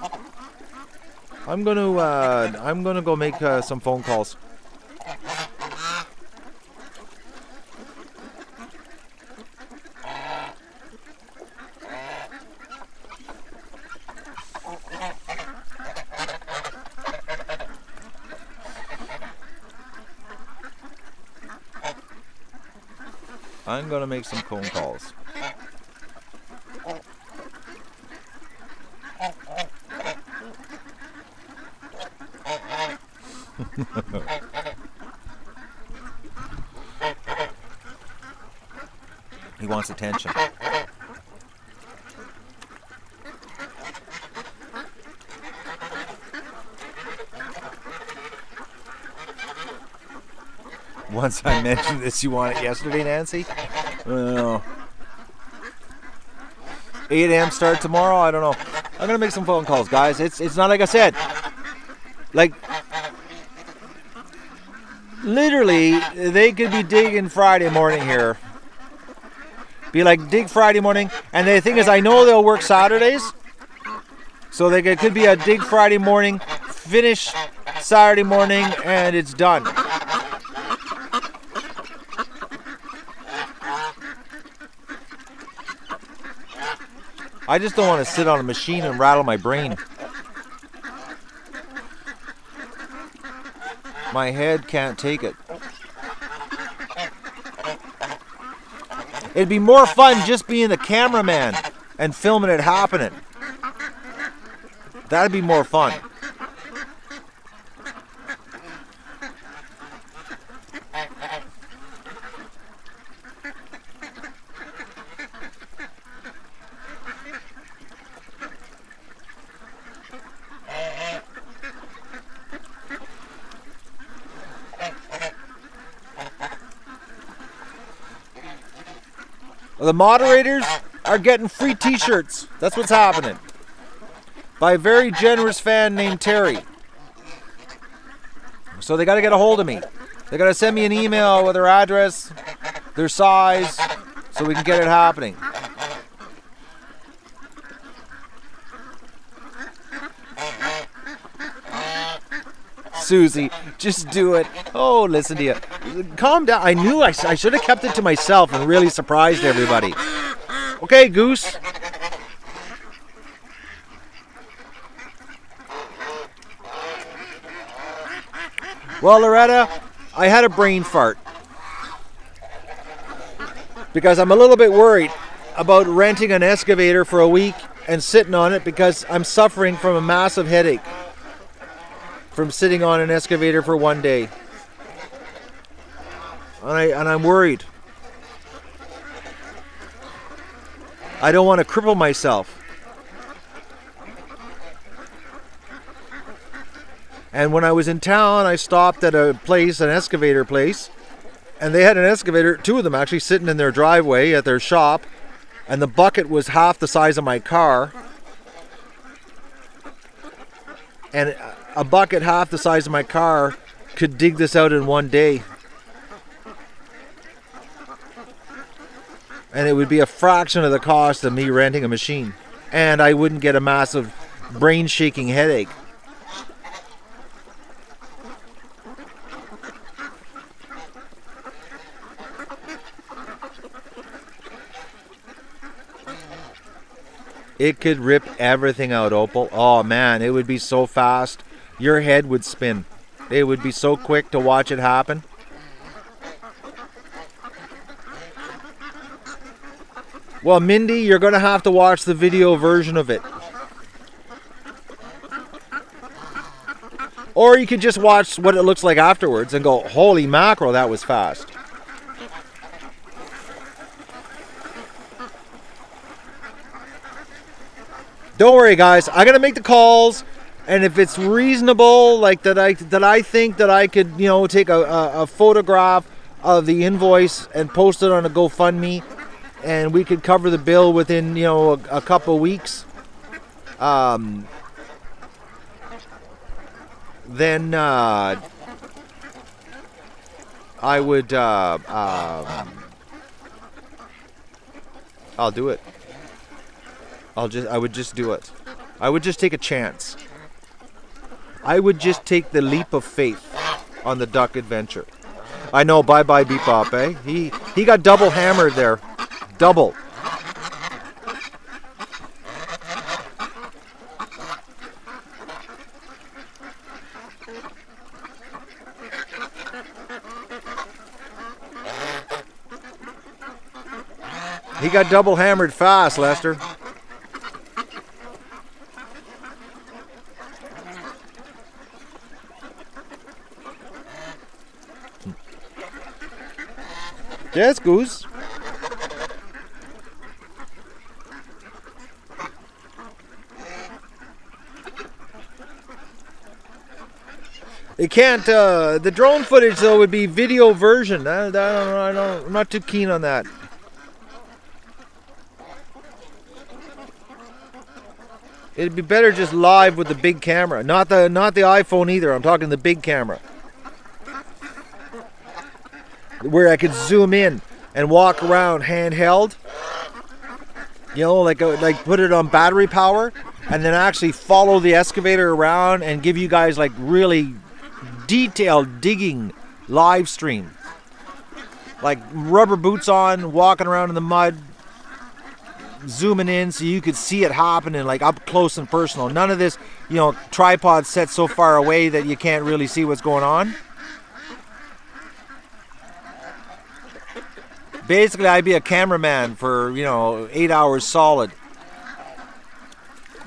I'm gonna go make some phone calls. I'm gonna make some phone calls. He wants attention. Once I mentioned this, you want it yesterday, Nancy? 8 a.m. start tomorrow? I don't know. I'm gonna make some phone calls, guys. It's not like I said. Like, literally, they could be digging Friday morning here. Be like, dig Friday morning. And the thing is, I know they'll work Saturdays. So it could be a dig Friday morning, finish Saturday morning, and it's done. I just don't want to sit on a machine and rattle my brain. My head can't take it. It'd be more fun just being the cameraman and filming it happening. That'd be more fun. The moderators are getting free t-shirts. That's what's happening. By a very generous fan named Terry. So they got to get a hold of me. They got to send me an email with their address, their size, so we can get it happening. Susie. Just do it. Oh, listen to you. Calm down. I knew I should have kept it to myself and really surprised everybody. Okay, Goose. Well, Loretta, I had a brain fart. Because I'm a little bit worried about renting an excavator for a week and sitting on it because I'm suffering from a massive headache from sitting on an excavator for one day. And I'm worried. I don't want to cripple myself. And when I was in town, I stopped at a place, an excavator place, and they had an excavator, two of them actually, sitting in their driveway at their shop, and the bucket was half the size of my car. And a bucket half the size of my car could dig this out in one day. And it would be a fraction of the cost of me renting a machine. And I wouldn't get a massive brain-shaking headache. It could rip everything out, Opal. Oh man, it would be so fast. Your head would spin. It would be so quick to watch it happen. Well, Mindy, you're going to have to watch the video version of it. Or you could just watch what it looks like afterwards and go, holy mackerel, that was fast. Don't worry, guys. I'm gonna make the calls, and if it's reasonable, like that I think that I could, you know, take a photograph of the invoice and post it on a GoFundMe, and we could cover the bill within, you know, a couple of weeks. Then I would. I'll do it. I would just do it. I would just take a chance. I would just take the leap of faith on the duck adventure. I know, bye-bye Bebop, eh? He got double hammered there. Double. He got double hammered fast, Lester. Yes, Goose. It can't. The drone footage though would be video version. I'm not too keen on that. It'd be better just live with the big camera, not the iPhone either. I'm talking the big camera, where I could zoom in and walk around handheld. You know, like put it on battery power, and then actually follow the excavator around and give you guys like really detailed digging live stream, like rubber boots on, walking around in the mud, zooming in so you could see it happening like up close and personal. None of this, you know, tripod set so far away that you can't really see what's going on. Basically, I'd be a cameraman for, you know, 8 hours solid.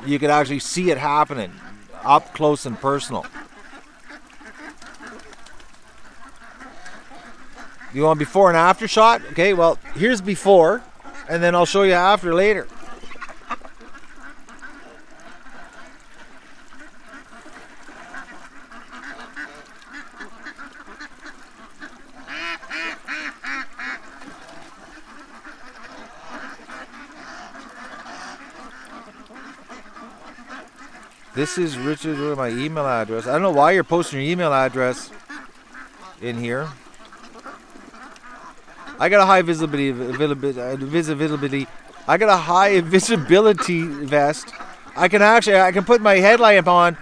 You could actually see it happening up close and personal. You want before and after shot? Okay, well, here's before, and then I'll show you after later. This is Richard with my email address. I don't know why you're posting your email address in here. I got a high visibility. I got a high visibility vest. I can put my headlamp on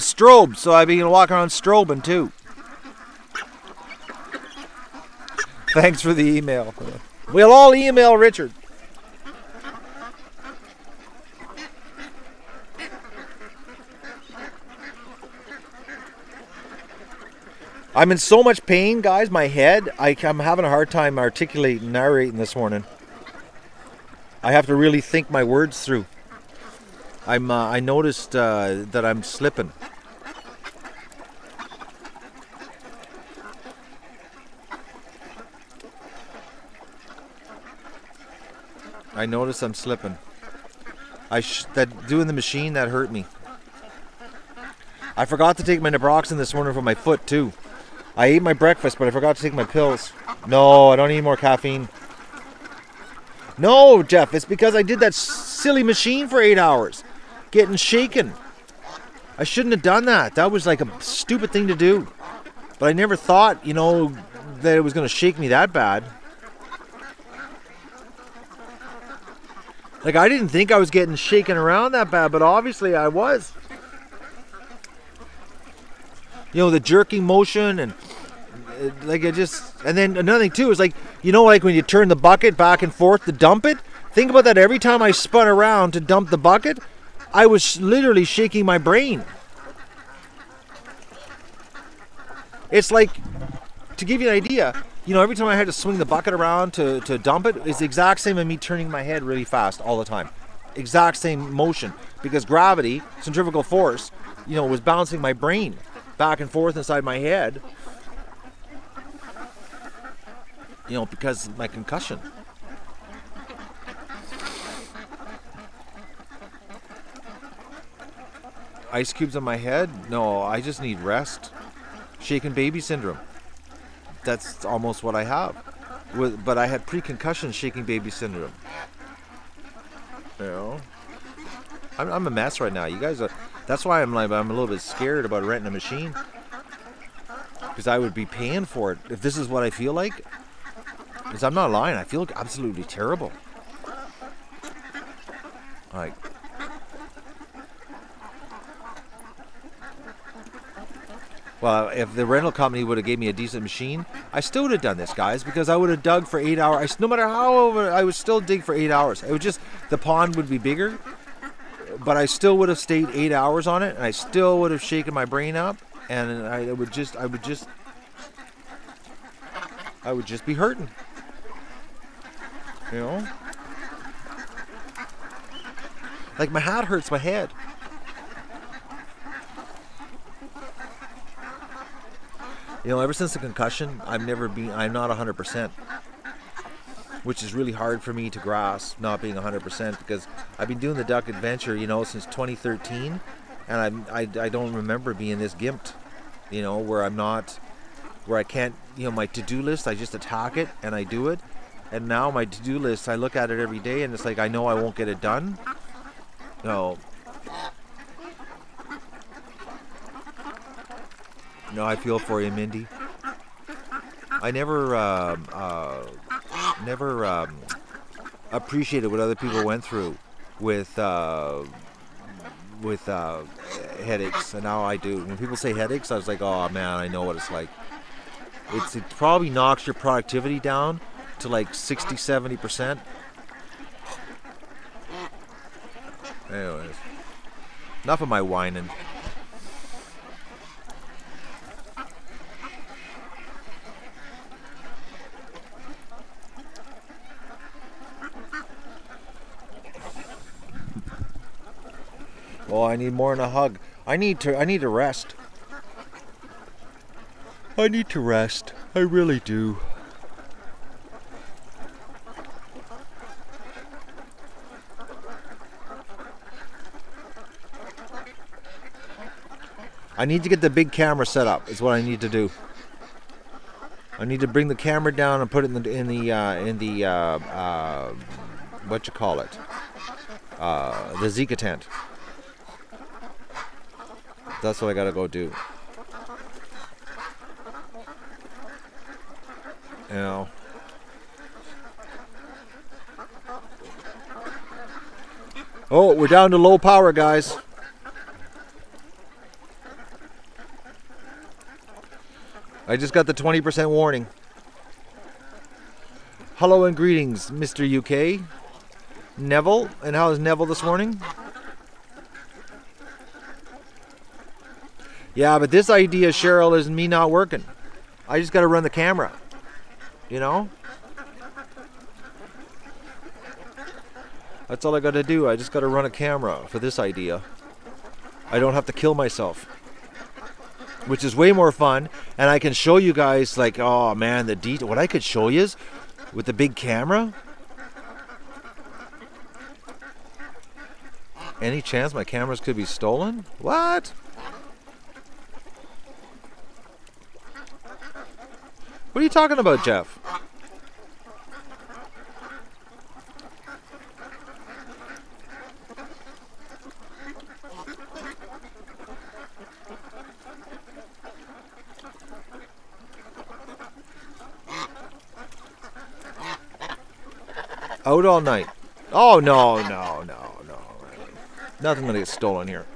strobe, so I be walking around strobing too. Thanks for the email. We'll all email Richard. I'm in so much pain, guys. My head, I'm having a hard time narrating this morning. I have to really think my words through. I noticed that I'm slipping. I noticed I'm slipping. That doing the machine, that hurt me. I forgot to take my naproxen this morning for my foot too. I ate my breakfast, but I forgot to take my pills. No, I don't need more caffeine. No, Jeff, it's because I did that silly machine for 8 hours. Getting shaken. I shouldn't have done that. That was like a stupid thing to do. But I never thought, you know, that it was going to shake me that bad. Like, I didn't think I was getting shaken around that bad, but obviously I was. You know, the jerking motion and like it just, and then another thing too is like, you know, like when you turn the bucket back and forth to dump it, think about that. Every time I spun around to dump the bucket, I was literally shaking my brain. It's like, to give you an idea, you know, every time I had to swing the bucket around to dump it, it's the exact same as me turning my head really fast all the time. Exact same motion, because gravity, centrifugal force, you know, was bouncing my brain back and forth inside my head, you know, because of my concussion. Ice cubes on my head? No, I just need rest. Shaken baby syndrome. That's almost what I have. But I had pre-concussion shaking baby syndrome. You know, I'm a mess right now. You guys are. That's why I'm a little bit scared about renting a machine, because I would be paying for it if this is what I feel like. Because I'm not lying, I feel absolutely terrible. Like, well, if the rental company would have gave me a decent machine, I still would have done this, guys, because I would have dug for 8 hours. No matter how, I would still dig for 8 hours. It would just, the pond would be bigger, but I still would have stayed 8 hours on it, and I still would have shaken my brain up, and I would just be hurting. You know? Like, my hat hurts my head. You know, ever since the concussion, I'm not 100%. Which is really hard for me to grasp, not being 100%, because I've been doing the duck adventure, you know, since 2013, and I don't remember being this gimped, you know, where I can't, you know, my to-do list, I just attack it and I do it. And now my to-do list, I look at it every day and it's like, I know I won't get it done. No, I feel for you, Mindy. I never appreciated what other people went through with headaches, and now I do. When people say headaches, I was like, oh man, I know what it's like. It probably knocks your productivity down to like 60-70%. Anyways, enough of my whining. Oh, I need more than a hug. I need to rest. I need to rest. I really do. I need to get the big camera set up. Is what I need to do. I need to bring the camera down and put it in the what you call it? The Zika tent. That's what I gotta go do. You know. Oh, we're down to low power, guys. I just got the 20% warning. Hello and greetings, Mr. UK. Neville, and how is Neville this morning? Yeah, but this idea, Cheryl, is me not working. I just got to run the camera. You know? That's all I got to do. I just got to run a camera for this idea. I don't have to kill myself. Which is way more fun. And I can show you guys, like, oh man, the detail. What I could show you is, with the big camera. Any chance my cameras could be stolen? What? What are you talking about, Jeff? Out all night. Oh, no. Nothing gonna get stolen here.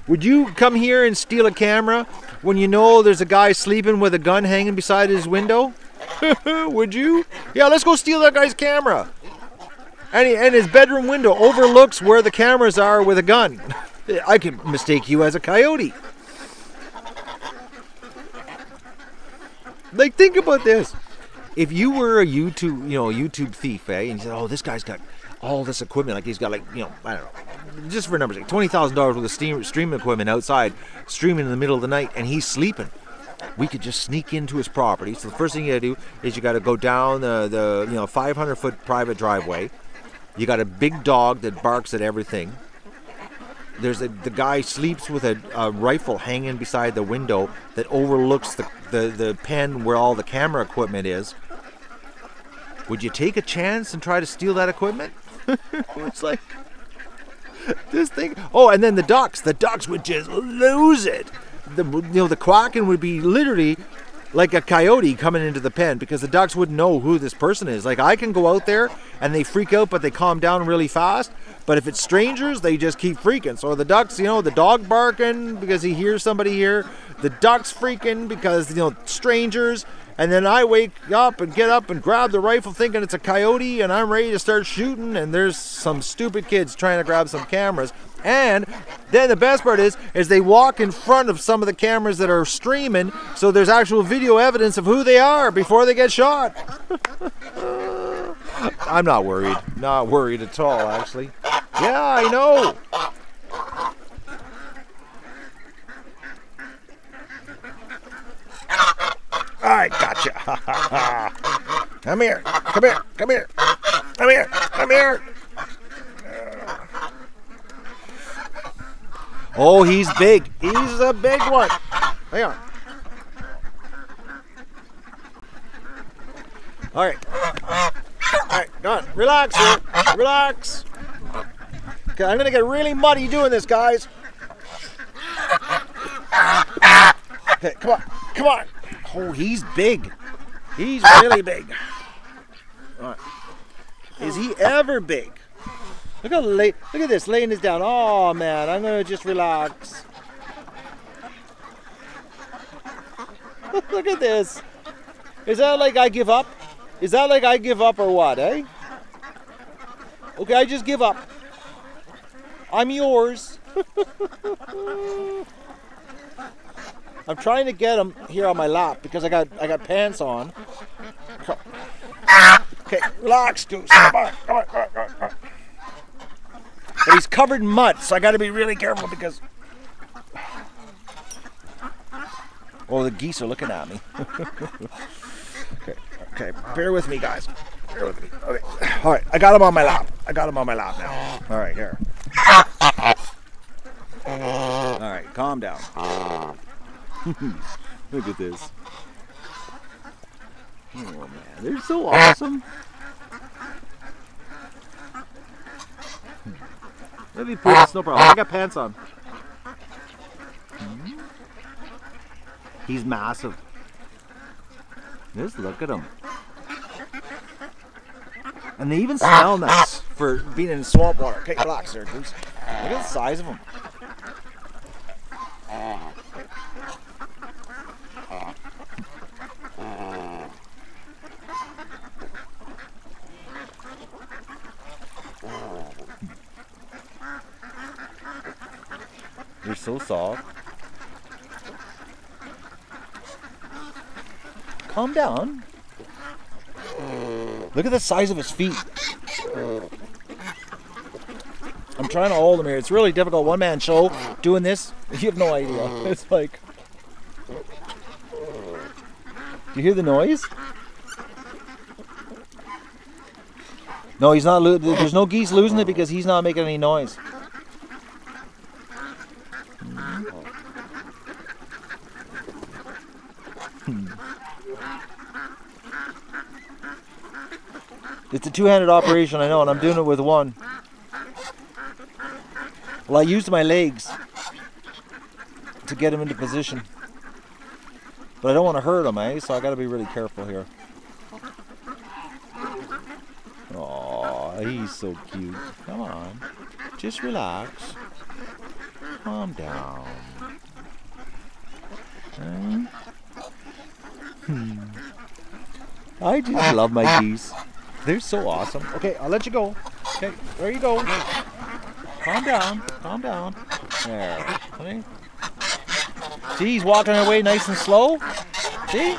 Would you come here and steal a camera when you know there's a guy sleeping with a gun hanging beside his window? Would you? Yeah, let's go steal that guy's camera. And his bedroom window overlooks where the cameras are with a gun. I can mistake you as a coyote. Like, think about this. If you were a YouTube thief, eh, and you said, oh, this guy's got all this equipment, like he's got, like, I don't know, just for numbers, like $20,000 worth of streaming equipment outside, streaming in the middle of the night, and he's sleeping. We could just sneak into his property. So the first thing you gotta do is you gotta go down the 500-foot private driveway. You got a big dog that barks at everything. The guy sleeps with a rifle hanging beside the window that overlooks the pen where all the camera equipment is. Would you take a chance and try to steal that equipment? It's like this thing. Oh, and then the ducks would just lose it. The quacking would be literally like a coyote coming into the pen, because the ducks wouldn't know who this person is. Like, I can go out there and they freak out, but they calm down really fast. But if it's strangers, they just keep freaking. So the ducks, the dog barking because he hears somebody here. The ducks freaking because, strangers. And then I wake up and get up and grab the rifle thinking it's a coyote, and I'm ready to start shooting, and there's some stupid kids trying to grab some cameras. And then the best part is they walk in front of some of the cameras that are streaming, so there's actual video evidence of who they are before they get shot. I'm not worried. Not worried at all, actually. Yeah, I know. I gotcha. Come here. Come here. Come here. Come here. Come here. Oh, he's big. He's a big one. Hang on. All right. All right, go on. Relax here. Relax. Okay, I'm going to get really muddy doing this, guys. Okay, come on. Come on. Oh, he's big. He's really big. All right. Is he ever big? Look at this, laying this down. Oh man, I'm gonna just relax. Look at this. Is that like I give up? Is that like I give up or what, eh? Okay, I just give up. I'm yours. I'm trying to get him here on my lap because I got pants on. Okay, relax, Goose. Come on, come on, come on, come on. But he's covered in mud, so I got to be really careful because. Oh, the geese are looking at me. Okay, bear with me, guys. Bear with me. Okay, all right, I got him on my lap. I got him on my lap now. All right, here. All right, calm down. Look at this. Oh man, they're so awesome. Let me put this, no problem. I got pants on. He's massive. Just look at him. And they even smell nice. for being in swamp water. Okay, relax there, Goose. Look at the size of them. They're so soft. Calm down. Look at the size of his feet. I'm trying to hold him here. It's really difficult. One man show doing this. You have no idea. It's like. Do you hear the noise? No, he's not. There's no geese losing it because he's not making any noise. It's a two-handed operation, I know, and I'm doing it with one. Well, I used my legs to get him into position. But I don't want to hurt him, eh? So I got to be really careful here. Oh, he's so cute. Come on. Just relax. Calm down. I just love my geese. They're so awesome. Okay, I'll let you go. Okay, there you go. Calm down. Calm down. There. Okay. See, he's walking away nice and slow. See?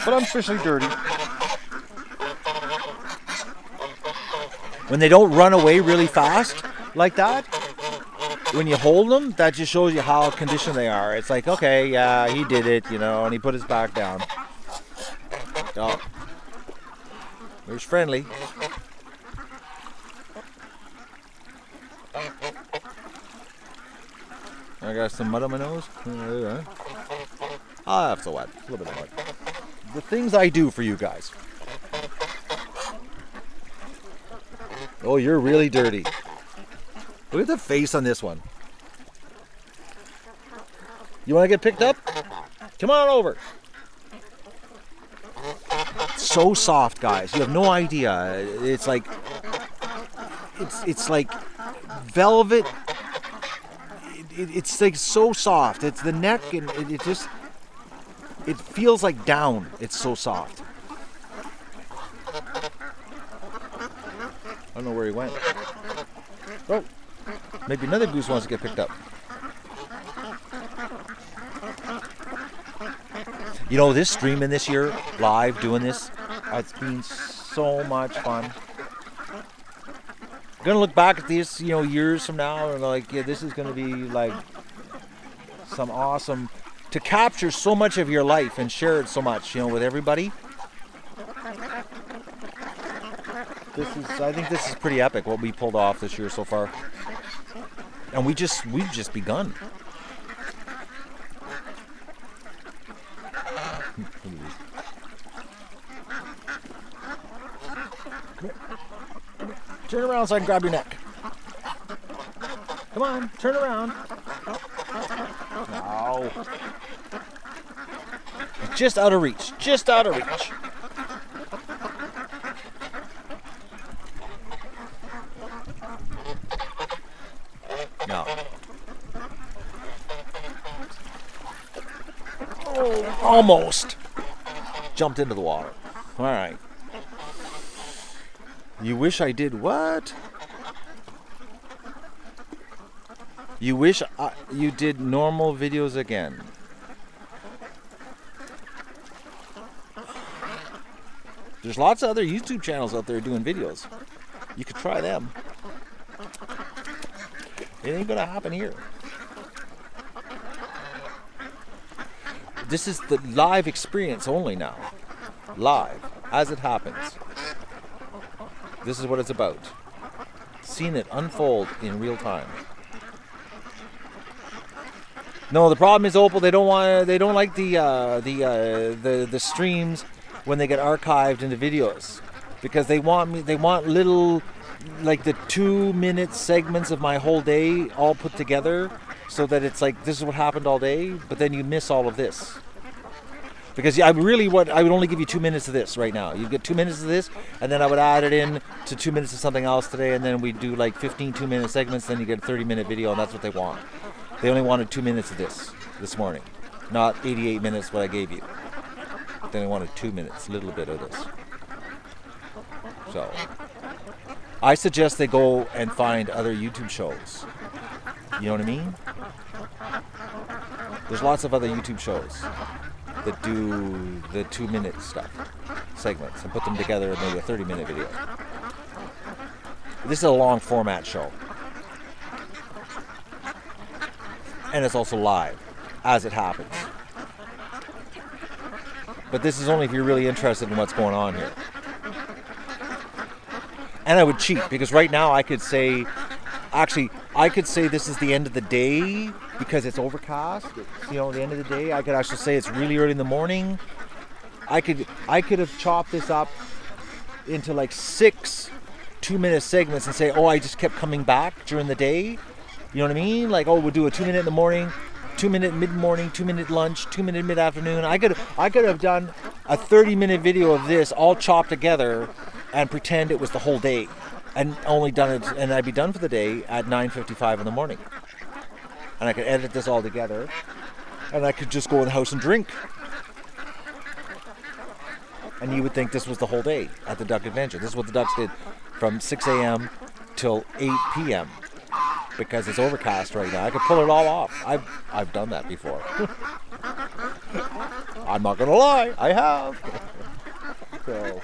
But I'm officially dirty. When they don't run away really fast like that, when you hold them, that just shows you how conditioned they are. It's like, okay, yeah, he did it, you know, and he put his back down. Oh. There's friendly. I got some mud on my nose. I'll have to wet. A little bit of mud. The things I do for you guys. Oh, you're really dirty. Look at the face on this one. You want to get picked up? Come on over. So soft, guys. You have no idea. It's like velvet. It's like so soft. It's the neck, and it feels like down. It's so soft. I don't know where he went. Oh, maybe another goose wants to get picked up. You know, this streaming this year, live doing this, it's been so much fun. I'm gonna look back at this, you know, years from now, and like, yeah, this is gonna be like some awesome to capture so much of your life and share it so much, you know, with everybody. I think this is pretty epic what we pulled off this year so far, and we've just begun. Turn around so I can grab your neck. Come on, turn around. No. Just out of reach. Just out of reach. No. Oh, almost. Jumped into the water. All right. You wish I did what? You wish you did normal videos again. There's lots of other YouTube channels out there doing videos. You could try them. It ain't gonna happen here. This is the live experience only now. Live, as it happens. This is what it's about. Seeing it unfold in real time. No, the problem is, Opal, they don't like the streams when they get archived into videos, because they want little, like, the 2-minute segments of my whole day all put together, so that it's like, this is what happened all day, but then you miss all of this. Because I would only give you 2 minutes of this right now. You get 2 minutes of this, and then I would add it in to 2 minutes of something else today, and then we do like 15 2-minute segments. Then you get a 30-minute video, and that's what they want. They only wanted 2 minutes of this morning, not 88 minutes what I gave you. Then they wanted 2 minutes, a little bit of this. So I suggest they go and find other YouTube shows. You know what I mean? There's lots of other YouTube shows that do the 2-minute stuff, segments, and put them together in maybe a 30-minute video. This is a long format show. And it's also live, as it happens. But this is only if you're really interested in what's going on here. And I would cheat, because right now I could say, actually, I could say this is the end of the day because it's overcast. It's, you know, the end of the day. I could actually say it's really early in the morning. I could have chopped this up into like 6 2-minute segments and say, oh, I just kept coming back during the day. You know what I mean? Like, oh, we'll do a 2-minute in the morning, 2-minute mid-morning, 2-minute lunch, 2-minute mid-afternoon. I could have done a 30-minute video of this all chopped together and pretend it was the whole day. And only done it, and I'd be done for the day at 9:55 in the morning. And I could edit this all together, and I could just go in the house and drink. And you would think this was the whole day at the Duck Adventure. This is what the Ducks did from 6 a.m. till 8 p.m. because it's overcast right now. I could pull it all off. I've done that before. I'm not gonna lie, I have. So.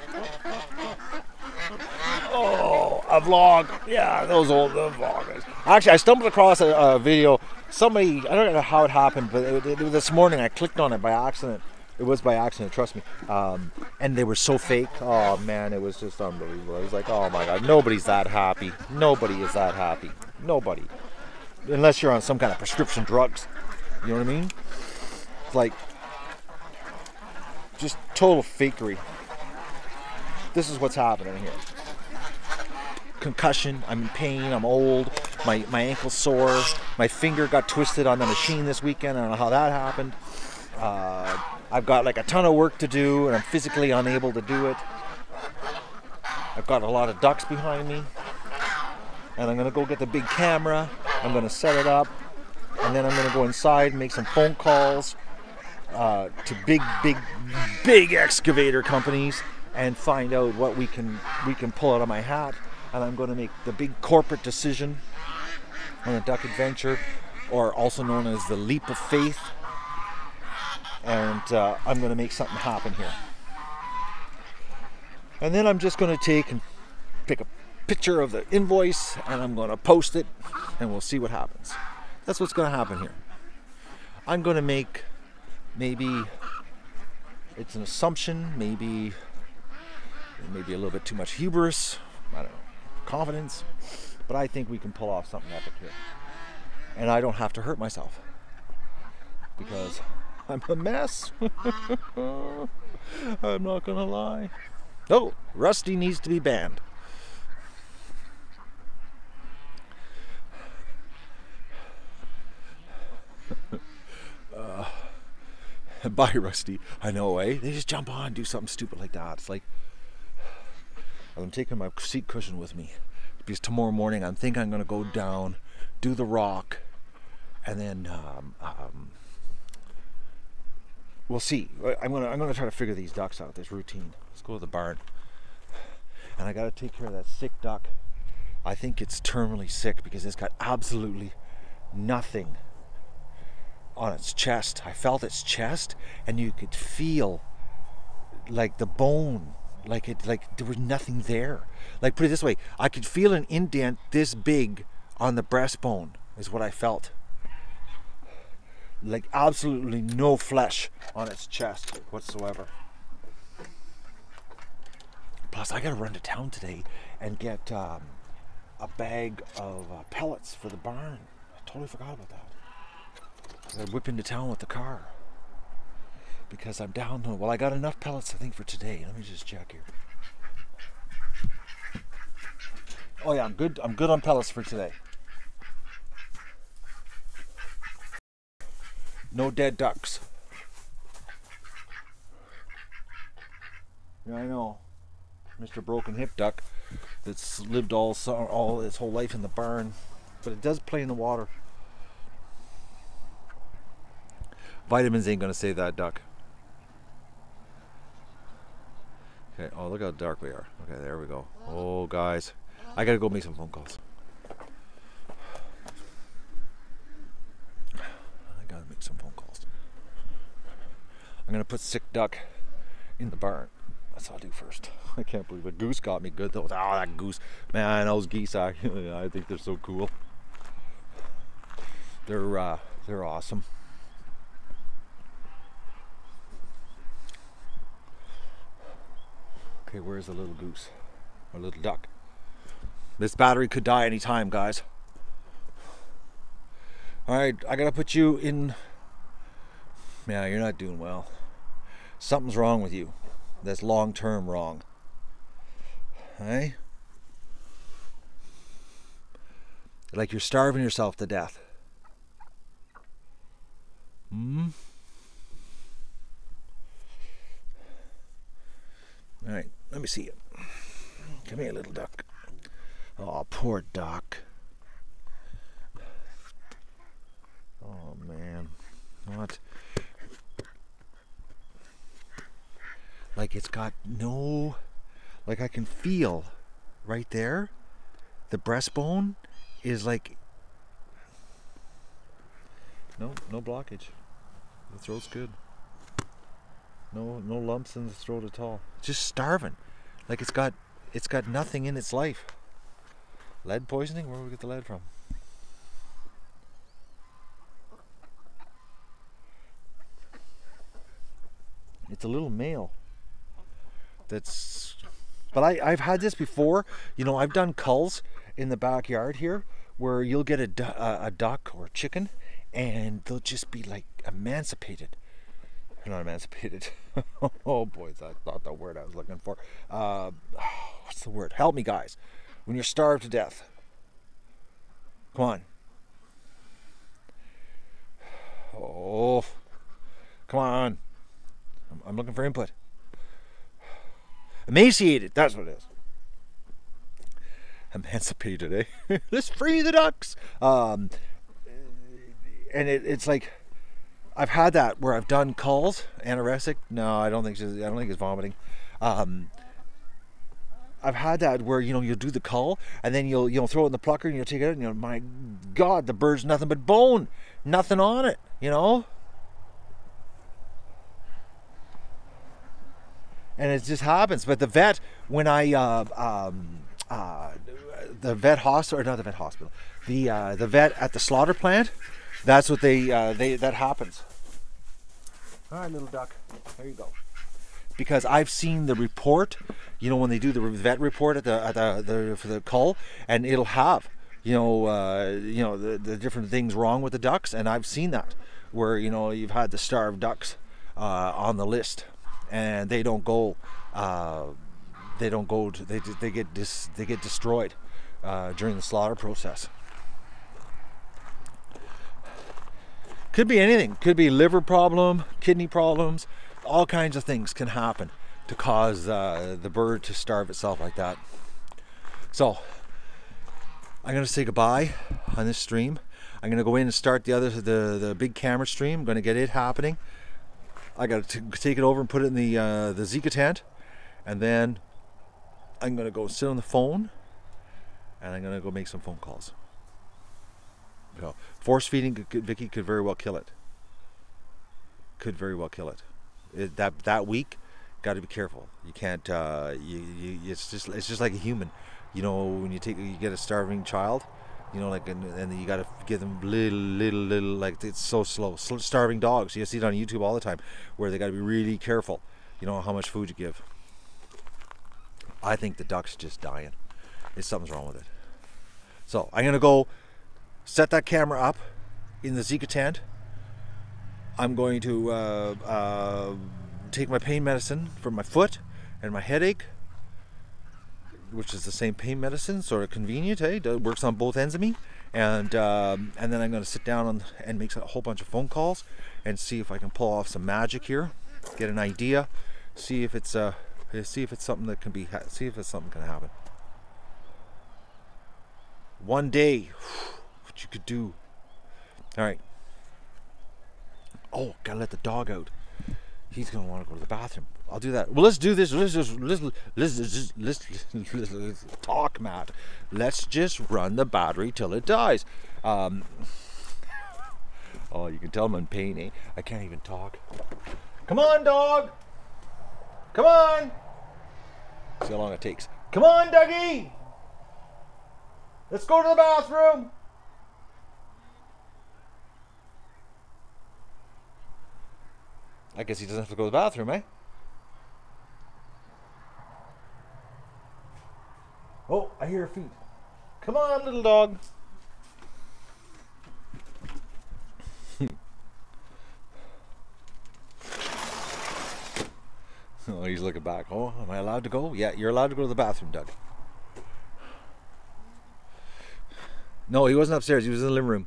Oh, a vlog. Yeah, those old vloggers. Actually, I stumbled across a video. Somebody, I don't know how it happened, but this morning I clicked on it by accident. It was by accident, trust me. And they were so fake. Oh, man, it was just unbelievable. I was like, oh, my God, nobody's that happy. Nobody is that happy. Nobody. Unless you're on some kind of prescription drugs. You know what I mean? It's like, just total fakery. This is what's happening here. Concussion, I'm in pain, I'm old, my ankle's sore, my finger got twisted on the machine this weekend. I don't know how that happened. I've got like a ton of work to do and I'm physically unable to do it. I've got a lot of ducks behind me, and I'm gonna go get the big camera, I'm gonna set it up, and then I'm gonna go inside and make some phone calls to big excavator companies and find out what we can pull out of my hat. And I'm going to make the big corporate decision on the Duck Adventure, or also known as the Leap of Faith. And I'm going to make something happen here. And then I'm just going to pick a picture of the invoice, and I'm going to post it, and we'll see what happens. That's what's going to happen here. I'm going to make, maybe it's an assumption, maybe a little bit too much hubris, I don't know, confidence, but I think we can pull off something epic here. And I don't have to hurt myself because I'm a mess. I'm not gonna lie. Oh, Rusty needs to be banned. Bye, Rusty. I know, eh? They just jump on and do something stupid like that. It's like, I'm taking my seat cushion with me because tomorrow morning I think I'm going to go down, do the rock, and then we'll see. I'm gonna try to figure these ducks out, this routine. Let's go to the barn, and I got to take care of that sick duck. I think it's terminally sick because it's got absolutely nothing on its chest. I felt its chest, and you could feel like the bone. Like there was nothing there. Like, put it this way, I could feel an indent this big on the breastbone is what I felt. Like absolutely no flesh on its chest whatsoever. Plus, I gotta run to town today and get a bag of pellets for the barn. I totally forgot about that. I gotta whip into town with the car. Because I'm down to, well, I got enough pellets I think for today. Let me just check here. Oh yeah, I'm good on pellets for today. No dead ducks. Yeah, I know. Mr. Broken Hip Duck that's lived all its whole life in the barn. But it does play in the water. Vitamins ain't gonna save that duck. Okay, oh look how dark we are. Okay, there we go. Oh guys, I gotta go make some phone calls. I gotta make some phone calls. I'm gonna put sick duck in the barn. That's what I'll do first. I can't believe it. Goose got me good though. Oh, that goose. Man, those geese, I think they're so cool. They're awesome. Okay, where's the little goose? Or little duck? This battery could die anytime, guys. Alright, I gotta put you in. Yeah, you're not doing well. Something's wrong with you. That's long-term wrong. Hey? Like you're starving yourself to death. Alright, let me see it. Come here, little duck. Oh, poor duck. Oh, man. What? Like it's got no... Like I can feel right there, the breastbone is like... No blockage. The throat's good. No lumps in the throat at all. Just starving. Like it's got nothing in its life. Lead poisoning? Where do we get the lead from? It's a little male. That's... But I've had this before. You know, I've done culls in the backyard here where you'll get a duck or a chicken and they'll just be like emancipated. They're not emancipated. Oh boy, that's not the word I was looking for. What's the word? Help me, guys. When you're starved to death. Come on. Oh, come on. I'm looking for input. Emaciated, that's what it is. Emancipated, eh? Let's free the ducks. And it's like, I've had that where I've done culls, anorexic. No, I don't think it's vomiting. I've had that where, you know, you'll do the cull and then you'll throw it in the plucker and you'll take it out and you'll, my God, the bird's nothing but bone, nothing on it, you know. And it just happens. But the vet, when I the vet hospital, or not the vet hospital, the vet at the slaughter plant, that's what that happens. All right, little duck, there you go. Because I've seen the report, you know, when they do the vet report for the cull, and it'll have, the different things wrong with the ducks, and I've seen that where, you know, you've had the starved ducks on the list, and they get destroyed during the slaughter process. Could be anything. Could be liver problem, kidney problems. All kinds of things can happen to cause the bird to starve itself like that. So I'm gonna say goodbye on this stream. I'm gonna go in and start the big camera stream. I'm gonna get it happening. I gotta take it over and put it in the Zika tent, and then I'm gonna go sit on the phone, and I'm gonna go make some phone calls. You know, force feeding Vicky could very well kill it. Could very well kill it. That week, got to be careful. You can't. It's just like a human. You know, when you get a starving child, you know, like and you got to give them little like it's so slow. Starving dogs. You see it on YouTube all the time, where they got to be really careful. You know how much food you give. I think the duck's just dying. Something's wrong with it. So I'm gonna go set that camera up in the Zika tent. I'm going to take my pain medicine for my foot and my headache, which is the same pain medicine, sort of convenient, hey? It works on both ends of me. And then I'm going to sit down and make a whole bunch of phone calls and see if I can pull off some magic here, get an idea, see if it's See if it's something that can be. See if it's something can happen. One day, what you could do. All right. Oh, gotta let the dog out. He's gonna want to go to the bathroom. I'll do that. Well, let's do this. Let's talk, Matt. Let's just run the battery till it dies. Oh, you can tell I'm in pain, eh? I can't even talk. Come on, dog. Come on. See how long it takes. Come on, Dougie. Let's go to the bathroom. I guess he doesn't have to go to the bathroom, eh? Oh, I hear feet. Come on, little dog. Oh, he's looking back. Oh, am I allowed to go? Yeah, you're allowed to go to the bathroom, Doug. No, he wasn't upstairs. He was in the living room.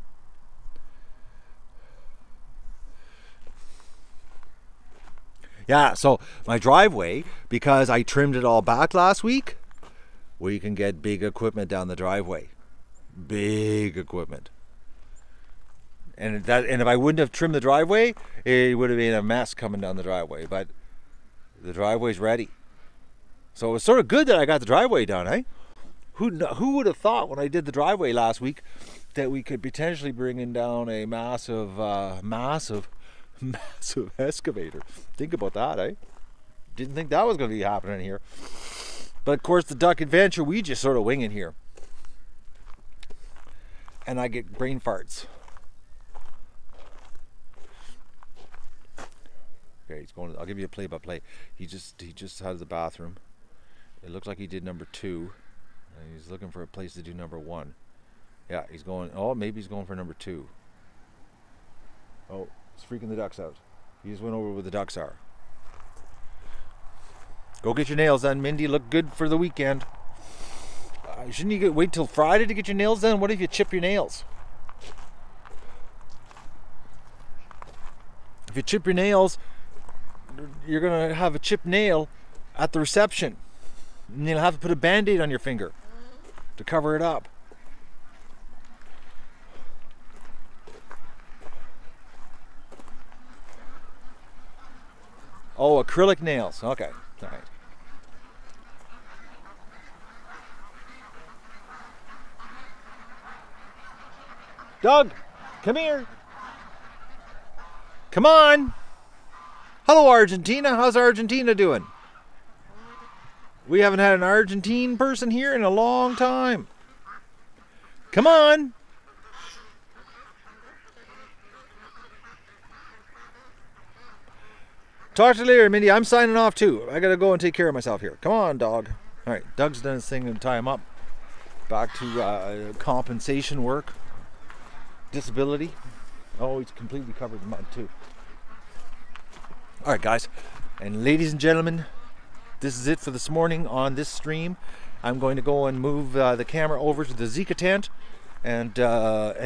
Yeah, so my driveway, because I trimmed it all back last week, we can get big equipment down the driveway. Big equipment. And if I wouldn't have trimmed the driveway, it would have been a mess coming down the driveway. But the driveway's ready. So it was sort of good that I got the driveway done, eh? Who would have thought when I did the driveway last week that we could potentially bring in down a massive excavator. Think about that, eh? Didn't think that was going to be happening here. But of course, the duck adventure, we just sort of wing it here. And I get brain farts. Okay, he's going. I'll give you a play-by-play. He just had the bathroom. It looks like he did number 2. And he's looking for a place to do number 1. Yeah, he's going. Oh, maybe he's going for number 2. Oh, he's freaking the ducks out. He just went over where the ducks are. Go get your nails done, Mindy. Look good for the weekend. Shouldn't you wait till Friday to get your nails done? What if you chip your nails? If you chip your nails, you're going to have a chipped nail at the reception. And you'll have to put a Band-Aid on your finger to cover it up. Oh, acrylic nails. Okay. All right. Doug, come here. Come on. Hello, Argentina. How's Argentina doing? We haven't had an Argentine person here in a long time. Come on. Talk to you later, Mindy. I'm signing off too. I gotta go and take care of myself here. Come on, dog. All right, Doug's done his thing and tie him up. Back to compensation work. Disability. Oh, he's completely covered in mud too. All right, guys and ladies and gentlemen, this is it for this morning on this stream. I'm going to go and move the camera over to the Zika tent and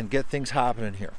get things happening here.